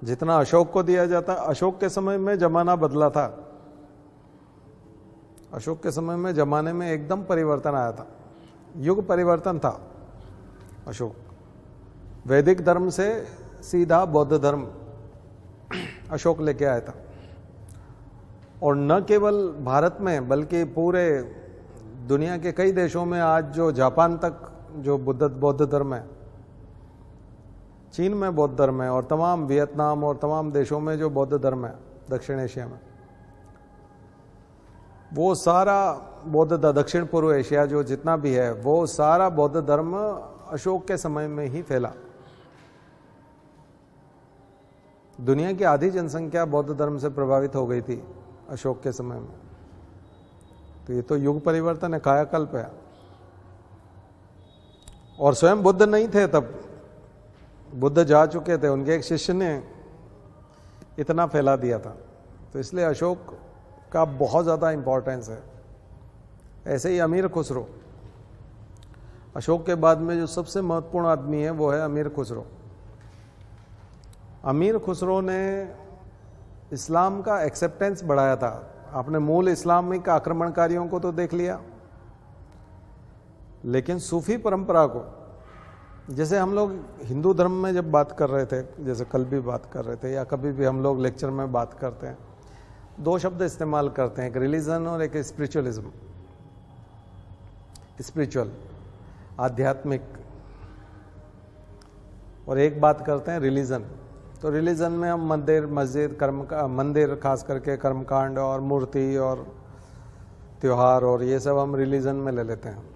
जितना अशोक को दिया जाता, अशोक के समय में जमाना बदला था। अशोक के समय में जमाने में एकदम परिवर्तन आया था, युग परिवर्तन था। अशोक वैदिक धर्म से सीधा बौद्ध धर्म अशोक लेके आया था। और न केवल भारत में बल्कि पूरे दुनिया के कई देशों में आज जो जापान तक जो बौद्ध धर्म है, चीन में बौद्ध धर्म है, और तमाम वियतनाम और तमाम देशों में जो बौद्ध धर्म है दक्षिण एशिया में, वो सारा बौद्ध दक्षिण पूर्व एशिया जो जितना भी है वो सारा बौद्ध धर्म अशोक के समय में ही फैला। दुनिया की आधी जनसंख्या बौद्ध धर्म से प्रभावित हो गई थी अशोक के समय में। तो ये तो युग परिवर्तन है, कायाकल्प है। और स्वयं बुद्ध नहीं थे तब, बुद्ध जा चुके थे, उनके एक शिष्य ने इतना फैला दिया था। तो इसलिए अशोक का बहुत ज़्यादा इंपॉर्टेंस है। ऐसे ही अमीर खुसरो, अशोक के बाद में जो सबसे महत्वपूर्ण आदमी है वो है अमीर खुसरो। अमीर खुसरो ने इस्लाम का एक्सेप्टेंस बढ़ाया था। आपने मूल इस्लामिक आक्रमणकारियों को तो देख लिया, लेकिन सूफी परंपरा को, जैसे हम लोग हिंदू धर्म में जब बात कर रहे थे, जैसे कल भी बात कर रहे थे या कभी भी हम लोग लेक्चर में बात करते हैं, 2 शब्द इस्तेमाल करते हैं, एक रिलीजन और एक स्पिरिचुअलिज्म। स्पिरिचुअल आध्यात्मिक, और एक बात करते हैं रिलीजन। तो रिलीजन में हम मंदिर, मस्जिद, मंदिर खास करके कर्मकांड और मूर्ति और त्योहार और ये सब हम रिलीजन में ले लेते हैं।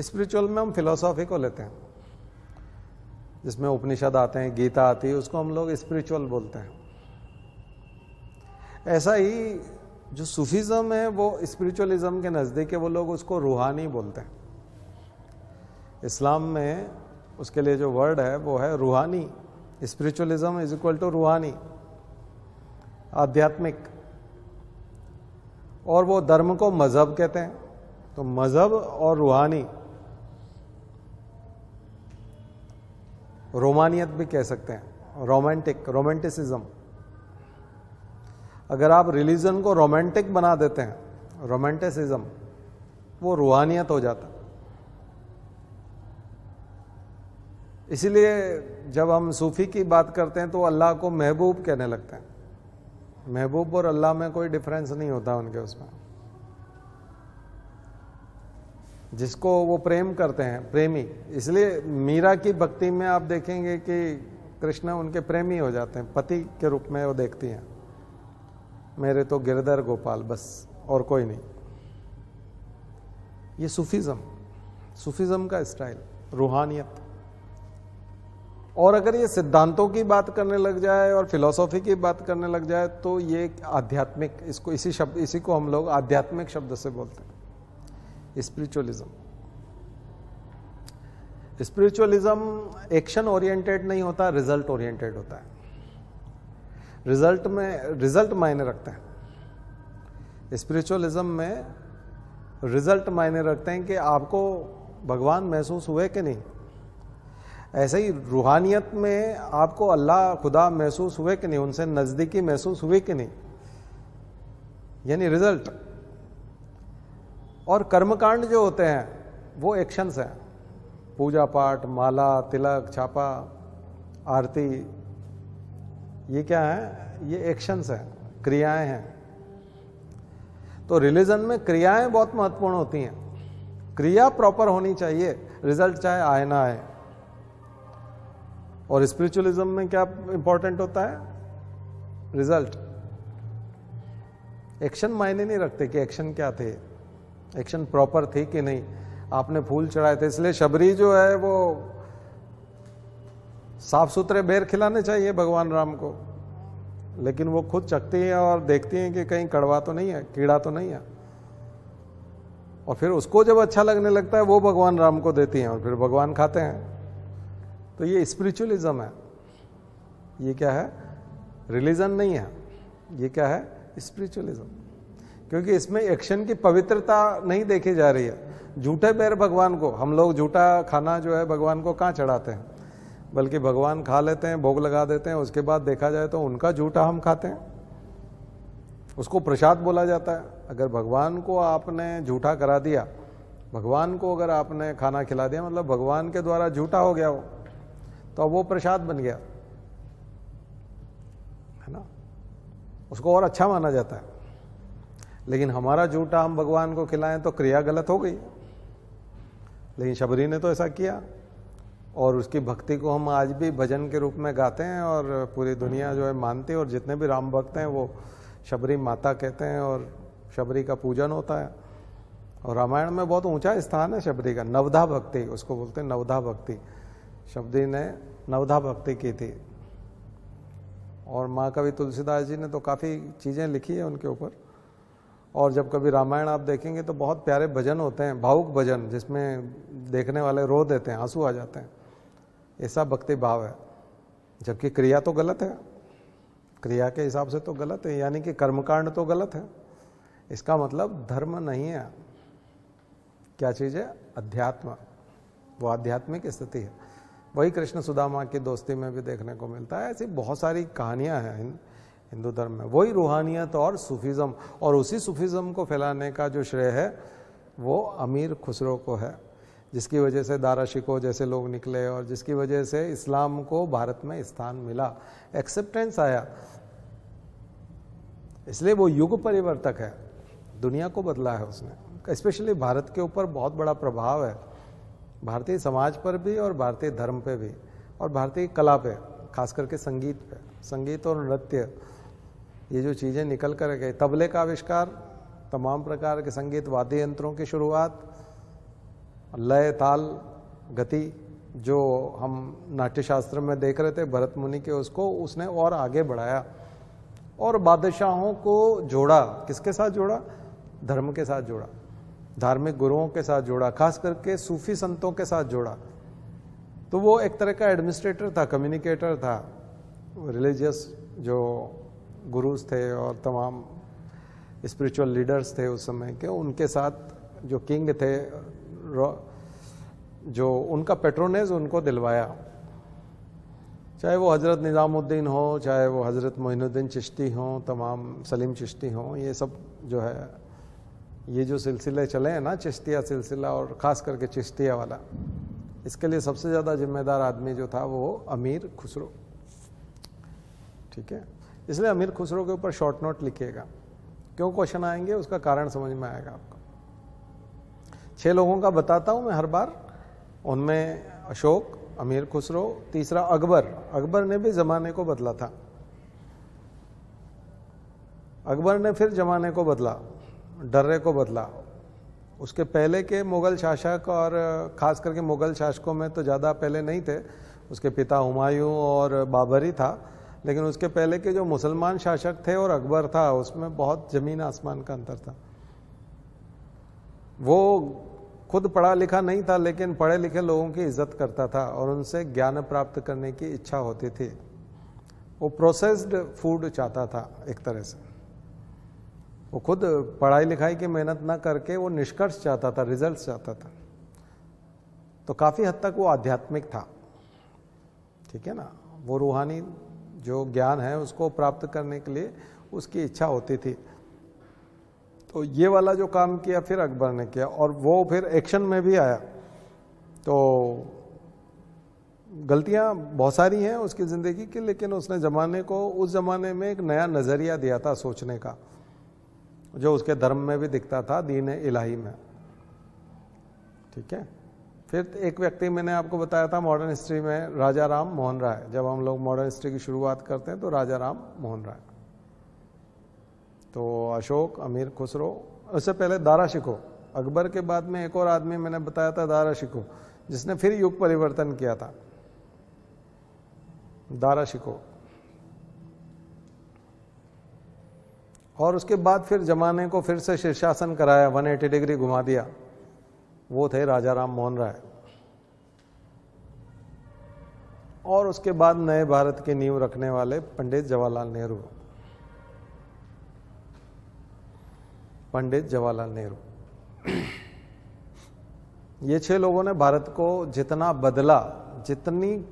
स्पिरिचुअल में हम फिलोसॉफी को लेते हैं, जिसमें उपनिषद आते हैं, गीता आती है, उसको हम लोग स्पिरिचुअल बोलते हैं। ऐसा ही जो सूफीज़म है वो स्पिरिचुअलिज्म के नज़दीक है, वो लोग उसको रूहानी बोलते हैं। इस्लाम में उसके लिए जो वर्ड है वो है रूहानी। स्पिरिचुअलिज्म इज इक्वल टू रूहानी, आध्यात्मिक। और वो धर्म को मजहब कहते हैं। तो मजहब और रूहानी, रोमानियत भी कह सकते हैं, रोमांटिसिज्म। अगर आप रिलीजन को रोमांटिक बना देते हैं, रोमांटिसिज्म, वो रूहानियत हो जाता। इसीलिए जब हम सूफी की बात करते हैं तो अल्लाह को महबूब कहने लगते हैं। महबूब और अल्लाह में कोई डिफरेंस नहीं होता उनके उसमें। जिसको वो प्रेम करते हैं, प्रेमी। इसलिए मीरा की भक्ति में आप देखेंगे कि कृष्ण उनके प्रेमी हो जाते हैं, पति के रूप में वो देखती हैं, मेरे तो गिरधर गोपाल बस, और कोई नहीं। ये सूफीज़म का स्टाइल, रूहानियत। और अगर ये सिद्धांतों की बात करने लग जाए और फिलॉसफी की बात करने लग जाए तो ये आध्यात्मिक, इसको इसी को हम लोग आध्यात्मिक शब्द से बोलते हैं, स्पिरिचुअलिज्म। स्पिरिचुअलिज्म एक्शन ओरिएंटेड नहीं होता, रिजल्ट ओरिएंटेड होता है। रिजल्ट मायने रखते हैं। स्पिरिचुअलिज्म में रिजल्ट मायने रखते हैं कि आपको भगवान महसूस हुए कि नहीं। ऐसे ही रूहानियत में आपको अल्लाह खुदा महसूस हुए कि नहीं, उनसे नजदीकी महसूस हुई कि नहीं, यानी रिजल्ट। और कर्मकांड जो होते हैं वो एक्शंस हैं, पूजा पाठ, माला, तिलक, छापा, आरती, ये क्या है? ये एक्शंस हैं, क्रियाएं हैं। तो रिलीजन में क्रियाएं बहुत महत्वपूर्ण होती हैं। क्रिया प्रॉपर होनी चाहिए, रिजल्ट चाहे आए ना आए। और स्पिरिचुअलिज्म में क्या इंपॉर्टेंट होता है? रिजल्ट। एक्शन मायने नहीं रखते कि एक्शन क्या थे, एक्शन प्रॉपर थी कि नहीं, आपने फूल चढ़ाए थे। इसलिए शबरी जो है वो साफ सुथरे बेर खिलाने चाहिए भगवान राम को, लेकिन वो खुद चखती है और देखती हैं कि कहीं कड़वा तो नहीं है, कीड़ा तो नहीं है, और फिर उसको जब अच्छा लगने लगता है वो भगवान राम को देती हैं और फिर भगवान खाते हैं। तो ये स्पिरिचुअलिज्म है। ये क्या है? रिलीजन नहीं है, ये क्या है? स्पिरिचुअलिज्म। क्योंकि इसमें एक्शन की पवित्रता नहीं देखी जा रही है। झूठे बेर भगवान को, हम लोग झूठा खाना जो है भगवान को कहाँ चढ़ाते हैं, बल्कि भगवान खा लेते हैं, भोग लगा देते हैं, उसके बाद देखा जाए तो उनका झूठा हम खाते हैं, उसको प्रसाद बोला जाता है। अगर भगवान को आपने झूठा करा दिया, भगवान को अगर आपने खाना खिला दिया, मतलब भगवान के द्वारा झूठा हो गया वो, तो अब वो प्रसाद बन गया, है ना, उसको और अच्छा माना जाता है। लेकिन हमारा झूठा हम भगवान को खिलाएं तो क्रिया गलत हो गई। लेकिन शबरी ने तो ऐसा किया, और उसकी भक्ति को हम आज भी भजन के रूप में गाते हैं और पूरी दुनिया जो है मानती है। और जितने भी राम भक्त हैं वो शबरी माता कहते हैं और शबरी का पूजन होता है। और रामायण में बहुत ऊंचा स्थान है शबरी का, नवधा भक्ति उसको बोलते हैं, नवधा भक्ति। शबरी ने नवधा भक्ति की थी। और महाकवि तुलसीदास जी ने तो काफ़ी चीज़ें लिखी है उनके ऊपर। और जब कभी रामायण आप देखेंगे तो बहुत प्यारे भजन होते हैं, भावुक भजन, जिसमें देखने वाले रो देते हैं, आंसू आ जाते हैं। ऐसा भक्ति भाव है, जबकि क्रिया तो गलत है, क्रिया के हिसाब से तो गलत है, यानी कि कर्मकांड तो गलत है। इसका मतलब धर्म नहीं है। क्या चीज़ है? अध्यात्म। वो आध्यात्मिक स्थिति है। वही कृष्ण सुदामा की दोस्ती में भी देखने को मिलता है। ऐसी बहुत सारी कहानियां हैं हिंदू धर्म में। वही रूहानियत और सूफीज़म, और उसी सूफीज़म को फैलाने का जो श्रेय है वो अमीर खुसरो को है, जिसकी वजह से दारा शिकोह जैसे लोग निकले और जिसकी वजह से इस्लाम को भारत में स्थान मिला, एक्सेप्टेंस आया। इसलिए वो युग परिवर्तक है, दुनिया को बदला है उसने। स्पेशली भारत के ऊपर बहुत बड़ा प्रभाव है, भारतीय समाज पर भी और भारतीय धर्म पे भी और भारतीय कला पे, खास करके संगीत पे। संगीत और नृत्य, ये जो चीज़ें निकल कर गए, तबले का आविष्कार, तमाम प्रकार के संगीत वाद्य यंत्रों की शुरुआत, लय, ताल, गति, जो हम नाट्यशास्त्र में देख रहे थे भरत मुनि के, उसको उसने और आगे बढ़ाया। और बादशाहों को जोड़ा, किसके साथ जोड़ा? धर्म के साथ जोड़ा, धार्मिक गुरुओं के साथ जोड़ा, खास करके सूफी संतों के साथ जोड़ा। तो वो एक तरह का एडमिनिस्ट्रेटर था, कम्युनिकेटर था। रिलीजियस जो गुरुज थे और तमाम स्पिरिचुअल लीडर्स थे उस समय के, उनके साथ जो किंग थे, जो उनका पेट्रोनेज उनको दिलवाया। चाहे वो हज़रत निज़ामुद्दीन हो, चाहे वो हज़रत मोइनुद्दीन चिश्ती हो, तमाम सलीम चिश्ती हो, ये सब जो है, ये जो सिलसिले चले हैं ना, चिश्तिया सिलसिला और ख़ास करके चिश्तिया वाला, इसके लिए सबसे ज़्यादा जिम्मेदार आदमी जो था वो अमीर खुसरो। ठीक है, इसलिए अमीर खुसरो के ऊपर शॉर्ट नोट लिखिएगा। क्यों क्वेश्चन आएंगे उसका कारण समझ में आएगा आपको। 6 लोगों का बताता हूं मैं हर बार, उनमें अशोक, अमीर खुसरो, तीसरा अकबर। अकबर ने भी ज़माने को बदला था। अकबर ने फिर ज़माने को बदला, डर्रे को बदला। उसके पहले के मुग़ल शासक, और ख़ास करके मुग़ल शासकों में तो ज़्यादा पहले नहीं थे, उसके पिता हुमायूं और बाबर ही था, लेकिन उसके पहले के जो मुसलमान शासक थे और अकबर था, उसमें बहुत जमीन आसमान का अंतर था। वो खुद पढ़ा लिखा नहीं था, लेकिन पढ़े लिखे लोगों की इज्जत करता था और उनसे ज्ञान प्राप्त करने की इच्छा होती थी। वो प्रोसेस्ड फूड चाहता था एक तरह से। वो खुद पढ़ाई लिखाई की मेहनत ना करके वो निष्कर्ष चाहता था, रिजल्ट्स चाहता था। तो काफ़ी हद तक वो आध्यात्मिक था, ठीक है ना। वो रूहानी जो ज्ञान है उसको प्राप्त करने के लिए उसकी इच्छा होती थी। तो ये वाला जो काम किया फिर अकबर ने किया, और वो फिर एक्शन में भी आया। तो गलतियां बहुत सारी हैं उसकी ज़िंदगी की, लेकिन उसने ज़माने को, उस ज़माने में एक नया नज़रिया दिया था सोचने का, जो उसके धर्म में भी दिखता था, दीन इलाही में, ठीक है। फिर एक व्यक्ति मैंने आपको बताया था मॉडर्न हिस्ट्री में, राजा राम मोहन राय। जब हम लोग मॉडर्न हिस्ट्री की शुरुआत करते हैं तो राजा राम मोहन राय। तो अशोक, अमीर खुसरो, उससे पहले दारा शिकोह, अकबर के बाद में एक और आदमी मैंने बताया था दारा शिकोह, जिसने फिर युग परिवर्तन किया था, दारा शिकोह। और उसके बाद फिर जमाने को फिर से शीर्षासन कराया, 180 डिग्री घुमा दिया, वो थे राजा राम मोहन राय। और उसके बाद नए भारत की नींव रखने वाले पंडित जवाहरलाल नेहरू, पंडित जवाहरलाल नेहरू। ये 6 लोगों ने भारत को जितना बदला, जितने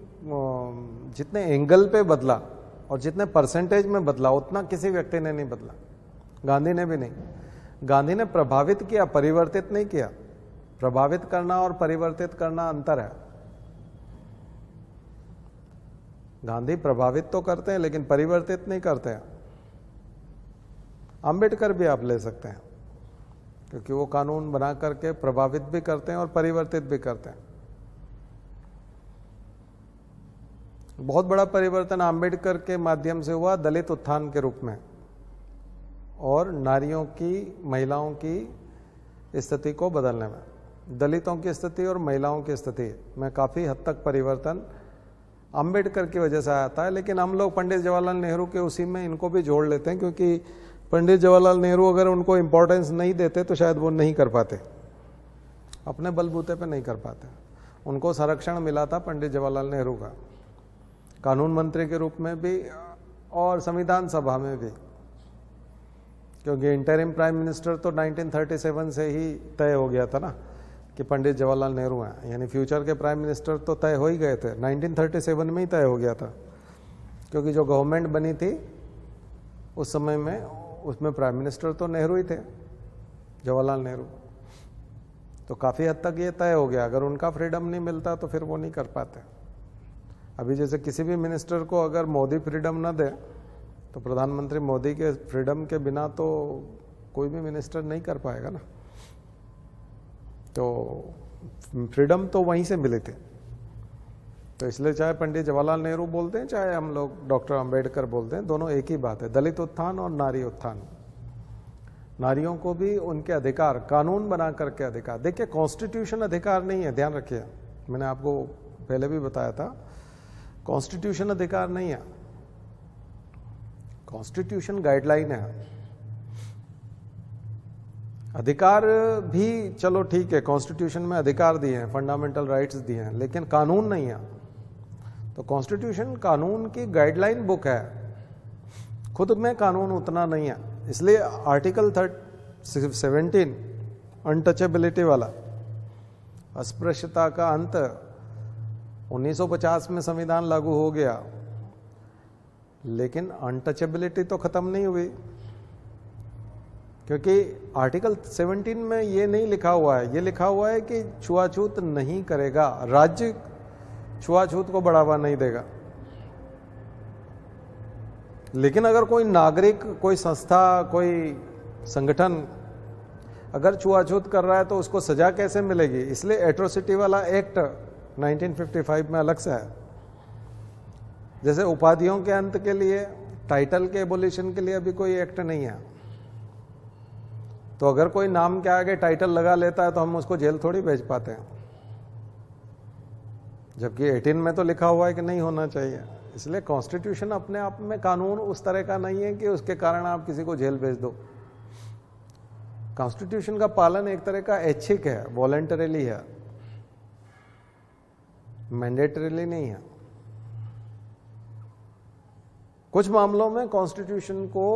एंगल पे बदला और जितने परसेंटेज में बदला, उतना किसी व्यक्ति ने नहीं बदला। गांधी ने भी नहीं। गांधी ने प्रभावित किया, परिवर्तित नहीं किया। प्रभावित करना और परिवर्तित करना अंतर है। गांधी प्रभावित तो करते हैं लेकिन परिवर्तित नहीं करते हैं। अंबेडकर भी आप ले सकते हैं, क्योंकि वो कानून बना करके प्रभावित भी करते हैं और परिवर्तित भी करते हैं। बहुत बड़ा परिवर्तन अंबेडकर के माध्यम से हुआ दलित उत्थान के रूप में, और नारियों की, महिलाओं की स्थिति को बदलने में। दलितों की स्थिति और महिलाओं की स्थिति में काफ़ी हद तक परिवर्तन अंबेडकर की वजह से आता है। लेकिन हम लोग पंडित जवाहरलाल नेहरू के उसी में इनको भी जोड़ लेते हैं, क्योंकि पंडित जवाहरलाल नेहरू अगर उनको इम्पोर्टेंस नहीं देते तो शायद वो नहीं कर पाते, अपने बलबूते पे नहीं कर पाते। उनको संरक्षण मिला था पंडित जवाहरलाल नेहरू का, कानून मंत्री के रूप में भी और संविधान सभा में भी, क्योंकि इंटरिम प्राइम मिनिस्टर तो 1937 से ही तय हो गया था ना कि पंडित जवाहरलाल नेहरू हैं, यानी फ्यूचर के प्राइम मिनिस्टर तो तय हो ही गए थे। 1937 में ही तय हो गया था, क्योंकि जो गवर्नमेंट बनी थी उस समय में, उसमें प्राइम मिनिस्टर तो नेहरू ही थे, जवाहरलाल नेहरू। तो काफ़ी हद तक ये तय हो गया। अगर उनका फ्रीडम नहीं मिलता तो फिर वो नहीं कर पाते। अभी जैसे किसी भी मिनिस्टर को अगर मोदी फ्रीडम ना दे, तो प्रधानमंत्री मोदी के फ्रीडम के बिना तो कोई भी मिनिस्टर नहीं कर पाएगा ना। तो फ्रीडम तो वहीं से मिले थे। तो इसलिए चाहे पंडित जवाहरलाल नेहरू बोलते हैं, चाहे हम लोग डॉक्टर अंबेडकर बोलते हैं, दोनों एक ही बात है, दलित उत्थान और नारी उत्थान। नारियों को भी उनके अधिकार, कानून बना करके अधिकार। देखिए, कॉन्स्टिट्यूशन अधिकार नहीं है, ध्यान रखिए, मैंने आपको पहले भी बताया था, कॉन्स्टिट्यूशन अधिकार नहीं है, कॉन्स्टिट्यूशन गाइडलाइन है। अधिकार भी चलो ठीक है, कॉन्स्टिट्यूशन में अधिकार दिए हैं, फंडामेंटल राइट्स दिए हैं, लेकिन कानून नहीं है। तो कॉन्स्टिट्यूशन कानून की गाइडलाइन बुक है, खुद में कानून उतना नहीं है। इसलिए आर्टिकल 17 अनटचेबिलिटी वाला, अस्पृश्यता का अंत, 1950 में संविधान लागू हो गया, लेकिन अनटचेबिलिटी तो खत्म नहीं हुई, क्योंकि आर्टिकल 17 में ये नहीं लिखा हुआ है। ये लिखा हुआ है कि छुआछूत नहीं करेगा, राज्य छुआछूत को बढ़ावा नहीं देगा। लेकिन अगर कोई नागरिक, कोई संस्था, कोई संगठन अगर छुआछूत कर रहा है तो उसको सजा कैसे मिलेगी? इसलिए एट्रोसिटी वाला एक्ट 1955 में अलग से है। जैसे उपाधियों के अंत के लिए, टाइटल के एबोलिशन के लिए अभी कोई एक्ट नहीं है। तो अगर कोई नाम के आगे टाइटल लगा लेता है तो हम उसको जेल थोड़ी भेज पाते हैं। जबकि 18 में तो लिखा हुआ है कि नहीं होना चाहिए। इसलिए कॉन्स्टिट्यूशन अपने आप में कानून उस तरह का नहीं है कि उसके कारण आप किसी को जेल भेज दो। कॉन्स्टिट्यूशन का पालन एक तरह का ऐच्छिक है, वॉलंटरीली है, मैंडेटरीली नहीं है। कुछ मामलों में कॉन्स्टिट्यूशन को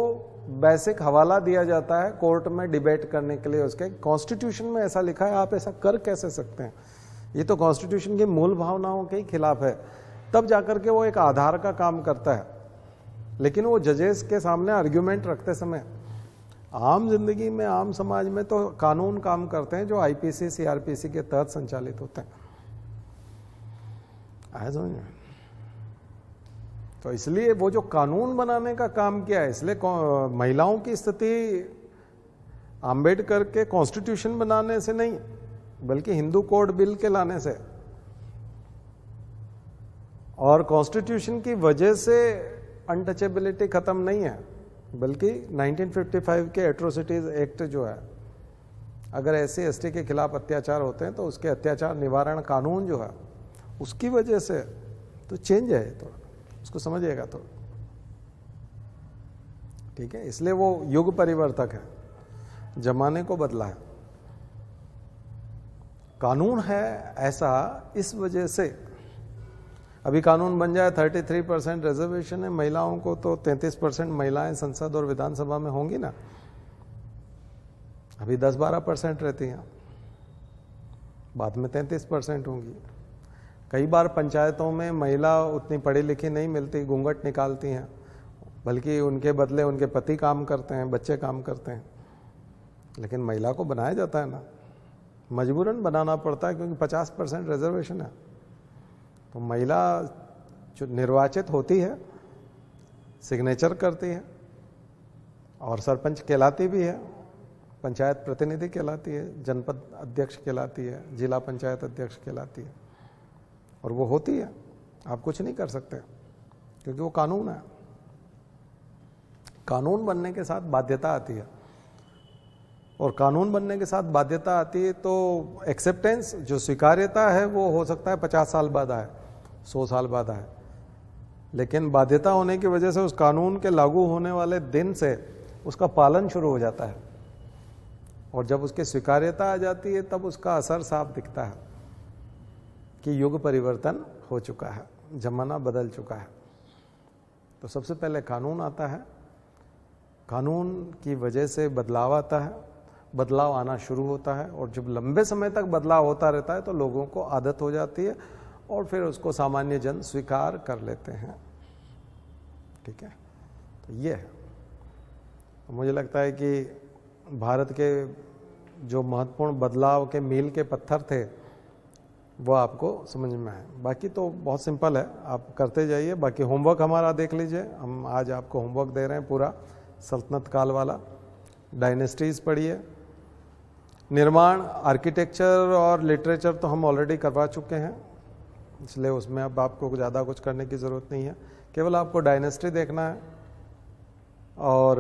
बेसिक हवाला दिया जाता है कोर्ट में डिबेट करने के लिए। उसके कॉन्स्टिट्यूशन में ऐसा लिखा है, आप ऐसा कर कैसे सकते हैं? ये तो कॉन्स्टिट्यूशन की मूल भावनाओं के खिलाफ है। तब जाकर के वो एक आधार का काम करता है। लेकिन वो जजेस के सामने आर्ग्यूमेंट रखते समय, आम जिंदगी में, आम समाज में तो कानून काम करते हैं जो आईपीसी सीआरपीसी के तहत संचालित होते हैं। आया समझ में? तो इसलिए वो जो कानून बनाने का काम किया है, इसलिए महिलाओं की स्थिति आम्बेडकर के कॉन्स्टिट्यूशन बनाने से नहीं, बल्कि हिंदू कोड बिल के लाने से। और कॉन्स्टिट्यूशन की वजह से अनटचेबिलिटी खत्म नहीं है, बल्कि 1955 के एट्रोसिटीज एक्ट जो है, अगर एससी एसटी के खिलाफ अत्याचार होते हैं तो उसके अत्याचार निवारण कानून जो है, उसकी वजह से तो चेंज है। तो उसको समझिएगा तो ठीक है। इसलिए वो युग परिवर्तक है, जमाने को बदला है। कानून है ऐसा इस वजह से। अभी कानून बन जाए 33% रिजर्वेशन है महिलाओं को, तो 33% महिलाएं संसद और विधानसभा में होंगी ना। अभी 10-12% रहती हैं, बाद में 33% होंगी। कई बार पंचायतों में महिला उतनी पढ़ी लिखी नहीं मिलती, घूंघट निकालती हैं, बल्कि उनके बदले उनके पति काम करते हैं, बच्चे काम करते हैं। लेकिन महिला को बनाया जाता है ना, मजबूरन बनाना पड़ता है, क्योंकि 50% रिजर्वेशन है। तो महिला जो निर्वाचित होती है, सिग्नेचर करती है और सरपंच कहलाती भी है, पंचायत प्रतिनिधि कहलाती है, जनपद अध्यक्ष कहलाती है, जिला पंचायत अध्यक्ष कहलाती है, और वो होती है। आप कुछ नहीं कर सकते, क्योंकि वो कानून है। कानून बनने के साथ बाध्यता आती है, और कानून बनने के साथ बाध्यता आती है तो एक्सेप्टेंस, जो स्वीकार्यता है, वो हो सकता है 50 साल बाद आए, 100 साल बाद आए। लेकिन बाध्यता होने की वजह से उस कानून के लागू होने वाले दिन से उसका पालन शुरू हो जाता है, और जब उसकी स्वीकार्यता आ जाती है तब उसका असर साफ दिखता है कि युग परिवर्तन हो चुका है, जमाना बदल चुका है। तो सबसे पहले कानून आता है, कानून की वजह से बदलाव आता है, बदलाव आना शुरू होता है, और जब लंबे समय तक बदलाव होता रहता है तो लोगों को आदत हो जाती है, और फिर उसको सामान्य जन स्वीकार कर लेते हैं। ठीक है, तो ये है। मुझे लगता है कि भारत के जो महत्वपूर्ण बदलाव के मील के पत्थर थे वो आपको समझ में आए। बाकी तो बहुत सिंपल है, आप करते जाइए। बाकी होमवर्क हमारा देख लीजिए, हम आज आपको होमवर्क दे रहे हैं पूरा सल्तनत काल वाला। डायनेस्टीज पढ़िए, निर्माण, आर्किटेक्चर और लिटरेचर तो हम ऑलरेडी करवा चुके हैं, इसलिए उसमें अब आपको ज़्यादा कुछ करने की ज़रूरत नहीं है। केवल आपको डायनेस्टी देखना है, और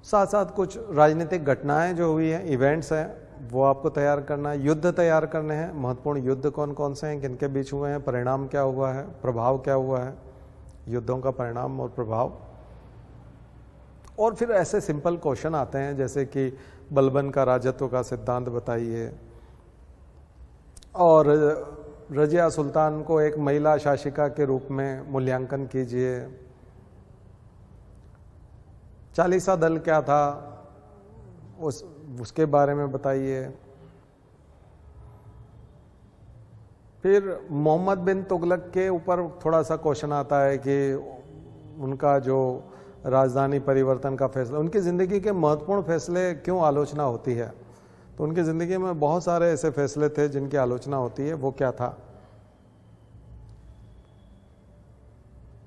साथ साथ कुछ राजनीतिक घटनाएं जो हुई हैं, इवेंट्स हैं, वो आपको तैयार करना है। युद्ध तैयार करने हैं, महत्वपूर्ण युद्ध कौन कौन से हैं, किनके बीच हुए हैं, परिणाम क्या हुआ है, प्रभाव क्या हुआ है, युद्धों का परिणाम और प्रभाव। और फिर ऐसे सिंपल क्वेश्चन आते हैं, जैसे कि बलबन का राजत्व का सिद्धांत बताइए, और रजिया सुल्तान को एक महिला शासिका के रूप में मूल्यांकन कीजिए। चालीसा दल क्या था, उसके बारे में बताइए। फिर मोहम्मद बिन तुगलक के ऊपर थोड़ा सा क्वेश्चन आता है कि उनका जो राजधानी परिवर्तन का फैसला, उनकी ज़िंदगी के महत्वपूर्ण फैसले क्यों आलोचना होती है। तो उनकी ज़िंदगी में बहुत सारे ऐसे फैसले थे जिनकी आलोचना होती है, वो क्या था।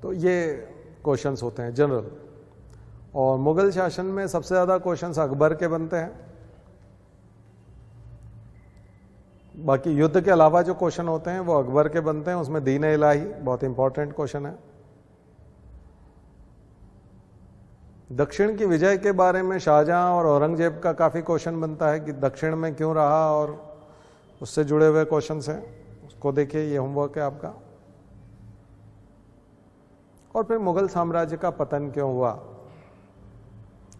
तो ये क्वेश्चंस होते हैं जनरल। और मुगल शासन में सबसे ज़्यादा क्वेश्चंस अकबर के बनते हैं। बाकी युद्ध के अलावा जो क्वेश्चन होते हैं वो अकबर के बनते हैं। उसमें दीन इलाही बहुत इंपॉर्टेंट क्वेश्चन है। दक्षिण की विजय के बारे में शाहजहां और औरंगजेब का काफ़ी क्वेश्चन बनता है कि दक्षिण में क्यों रहा और उससे जुड़े हुए क्वेश्चंस हैं, उसको देखिए, ये होमवर्क है आपका। और फिर मुगल साम्राज्य का पतन क्यों हुआ,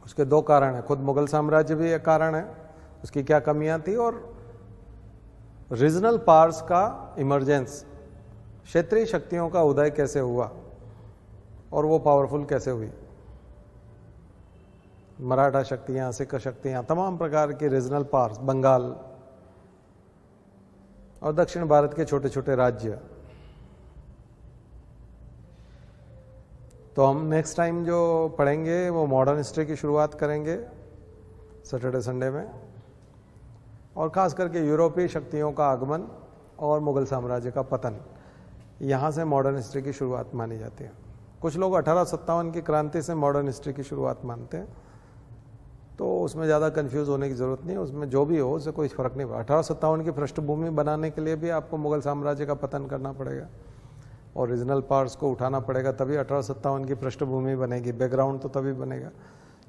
उसके दो कारण हैं। खुद मुगल साम्राज्य भी एक कारण है, उसकी क्या कमियां थी, और रीजनल पावर्स का इमरजेंस, क्षेत्रीय शक्तियों का उदय कैसे हुआ और वो पावरफुल कैसे हुई। मराठा शक्तियां, सिख शक्तियां, तमाम प्रकार की रीजनल पावर्स, बंगाल और दक्षिण भारत के छोटे छोटे राज्य। तो हम नेक्स्ट टाइम जो पढ़ेंगे वो मॉडर्न हिस्ट्री की शुरुआत करेंगे सैटरडे संडे में, और खास करके यूरोपीय शक्तियों का आगमन और मुगल साम्राज्य का पतन, यहाँ से मॉडर्न हिस्ट्री की शुरुआत मानी जाती है। कुछ लोग 1857 की क्रांति से मॉडर्न हिस्ट्री की शुरुआत मानते हैं, तो उसमें ज़्यादा कंफ्यूज होने की ज़रूरत नहीं है, उसमें जो भी हो उससे कोई फर्क नहीं पड़ा। 1857 की पृष्ठभूमि बनाने के लिए भी आपको मुगल साम्राज्य का पतन करना पड़ेगा और रीजनल पावर्स को उठाना पड़ेगा, तभी 1857 की पृष्ठभूमि बनेगी, बैकग्राउंड तो तभी बनेगा।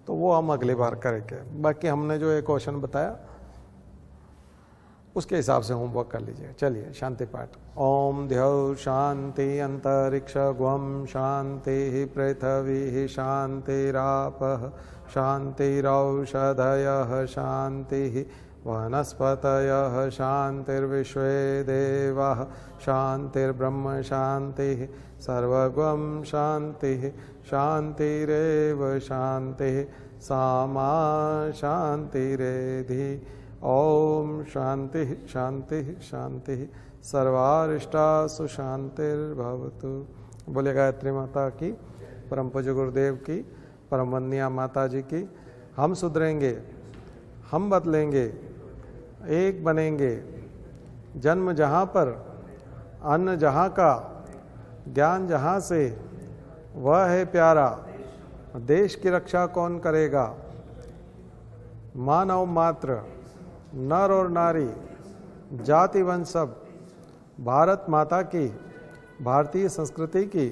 तो वो हम अगली बार करेंगे। बाकी हमने जो एक क्वेश्चन बताया उसके हिसाब से होमवर्क कर लीजिए। चलिए, शांति पाठ। ओम द्यौ शांति अंतरिक्ष ग्वम शांति पृथ्वी शांतिरापः शांतिरौषधयः शांति वनस्पतयः शांतिर्विश्वे देवाः शांतिर्ब्रह्म शांतिः सर्वगं शांतिः शांतिरेव शांतिः सामा शांतिरेधि। ओम शांति शांति शांति सर्वारिष्टासु शांतिर्भवतु। बोले गायत्री माता की, परम पूज्य गुरुदेव की, परम वंदनीय माता जी की। हम सुधरेंगे, हम बदलेंगे, एक बनेंगे। जन्म जहाँ पर, अन्न जहाँ का, ज्ञान जहाँ से, वह है प्यारा। देश की रक्षा कौन करेगा। मानव मात्र, नर और नारी, जाति वंश सब, भारत माता की, भारतीय संस्कृति की